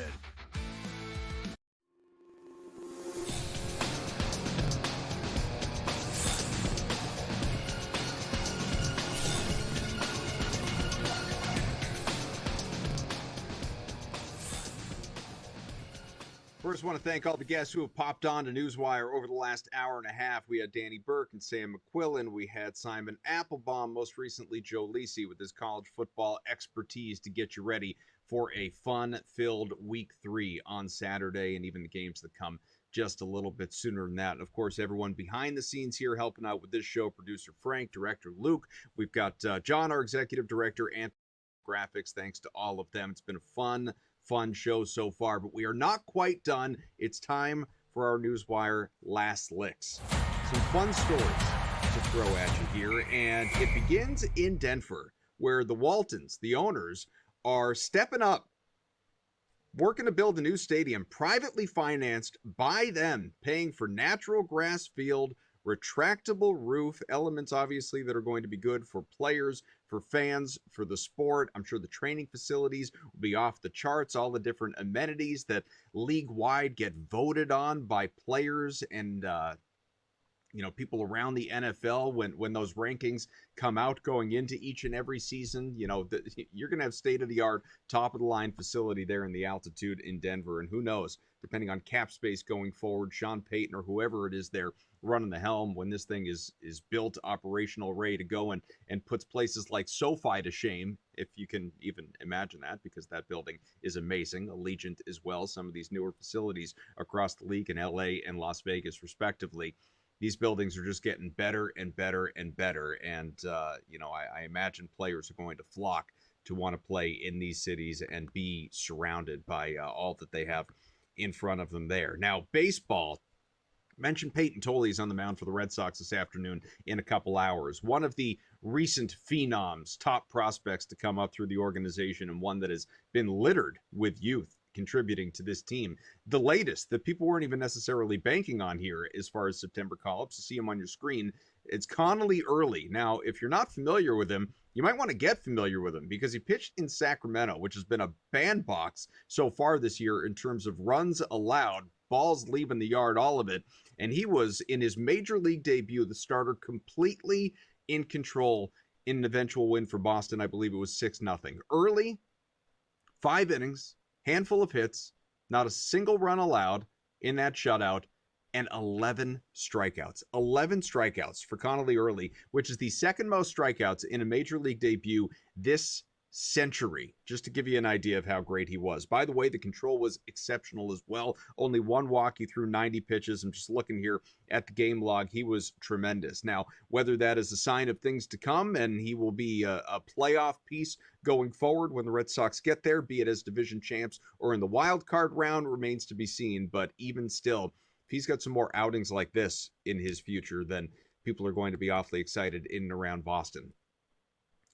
First, I want to thank all the guests who have popped on to NewsWire over the last hour and a half. We had Danny Burke and Sam McQuillan. We had Simon Applebaum, most recently Joe Lisi with his college football expertise to get you ready for a fun-filled Week 3 on Saturday and even the games that come just a little bit sooner than that. And of course, everyone behind the scenes here helping out with this show, producer Frank, director Luke. We've got John, our executive director, and graphics. Thanks to all of them. It's been a fun show so far, but we are not quite done. It's time for our NewsWire Last Licks. Some fun stories to throw at you here, and it begins in Denver, where the Waltons, the owners, are stepping up, working to build a new stadium privately financed by them, paying for natural grass field, retractable roof, elements obviously that are going to be good for players, for fans, for the sport. I'm sure the training facilities will be off the charts, all the different amenities that league-wide get voted on by players and people around the NFL when those rankings come out going into each and every season. You're going to have state-of-the-art, top-of-the-line facility there in the altitude in Denver. And who knows, depending on cap space going forward, Sean Payton or whoever it is there running the helm when this thing is built, operational, ready to go, and puts places like SoFi to shame, if you can even imagine that, because that building is amazing. Allegiant as well, some of these newer facilities across the league in LA and Las Vegas, respectively. These buildings are just getting better and better and better. And, I imagine players are going to flock to want to play in these cities and be surrounded by all that they have in front of them there. Now, baseball. Mentioned Peyton Toley's on the mound for the Red Sox this afternoon in a couple hours. One of the recent phenoms, top prospects to come up through the organization, and one that has been littered with youth contributing to this team. The latest that people weren't even necessarily banking on here as far as September call-ups. You see him on your screen. It's Connolly Early. Now, if you're not familiar with him, you might want to get familiar with him because he pitched in Sacramento, which has been a bandbox so far this year in terms of runs allowed, balls leaving the yard, all of it. And he was, in his major league debut, the starter completely in control in an eventual win for Boston. I believe it was 6-0. Early, 5 innings, handful of hits, not a single run allowed in that shutout, and 11 strikeouts. 11 strikeouts for Connolly Early, which is the second most strikeouts in a major league debut this century, just to give you an idea of how great he was. By the way, the control was exceptional as well. Only one walk. He threw 90 pitches. I'm just looking here at the game log. He was tremendous. Now, whether that is a sign of things to come and he will be a playoff piece going forward when the Red Sox get there, be it as division champs or in the wild card round, remains to be seen. But even still, if he's got some more outings like this in his future, then people are going to be awfully excited in and around Boston.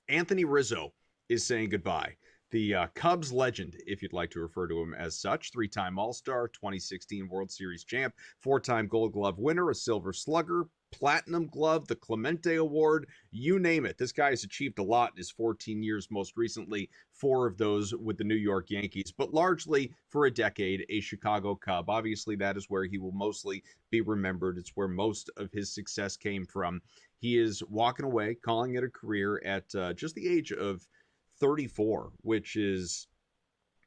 Anthony Rizzo is saying goodbye. The Cubs legend, if you'd like to refer to him as such, 3-time All-Star, 2016 World Series champ, 4-time Gold Glove winner, a Silver Slugger, Platinum Glove, the Clemente Award, you name it. This guy has achieved a lot in his 14 years, most recently 4 of those with the New York Yankees, but largely for a decade, a Chicago Cub. Obviously, that is where he will mostly be remembered. It's where most of his success came from. He is walking away, calling it a career at just the age of 34, which is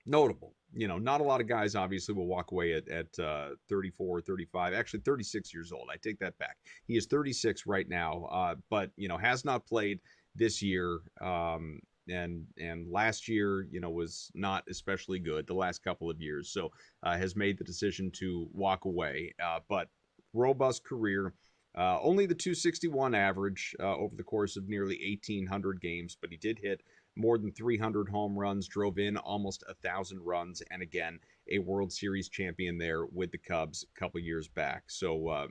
notable. Not a lot of guys obviously will walk away at 34, 35, actually 36 years old. I take that back. He is 36 right now, but, has not played this year. And last year, was not especially good the last couple of years. So has made the decision to walk away, but robust career. Only the 261 average over the course of nearly 1,800 games, but he did hit more than 300 home runs, drove in almost 1,000 runs, and again, a World Series champion there with the Cubs a couple years back. So,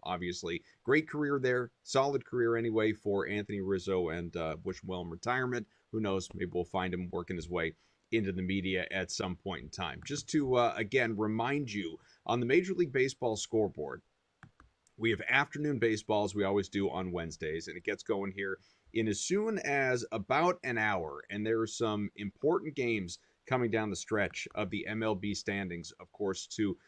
obviously, great career there, solid career anyway for Anthony Rizzo, and wish him well in retirement. Who knows, maybe we'll find him working his way into the media at some point in time. Just to, again, remind you, on the Major League Baseball scoreboard, we have afternoon baseball, as we always do on Wednesdays, and it gets going here in as soon as about an hour. And there are some important games coming down the stretch of the MLB standings, of course, to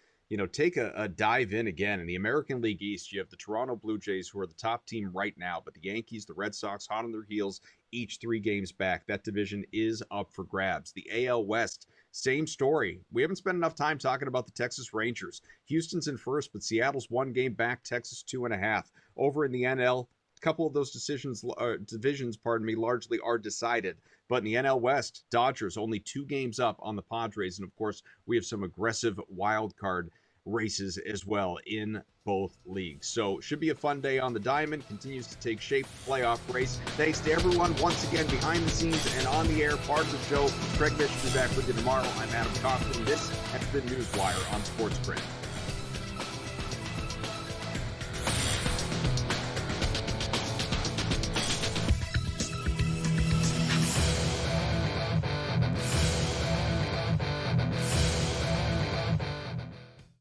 take a dive in again. In the American League East, you have the Toronto Blue Jays, who are the top team right now, but the Yankees, the Red Sox, hot on their heels, each 3 games back. That division is up for grabs. The AL West same story. We haven't spent enough time talking about the Texas Rangers. Houston's in first, but Seattle's 1 game back, Texas 2.5. Over in the NL, a couple of those divisions, largely are decided. But in the NL West, Dodgers only 2 games up on the Padres. And of course, we have some aggressive wild card races as well in both leagues. So should be a fun day on the diamond. Continues to take shape, playoff race. Thanks to everyone once again behind the scenes and on the air, part of the show. Craig Mish will be back with you tomorrow. I'm Adam Kaufman. This has been NewsWire on SportsGrid.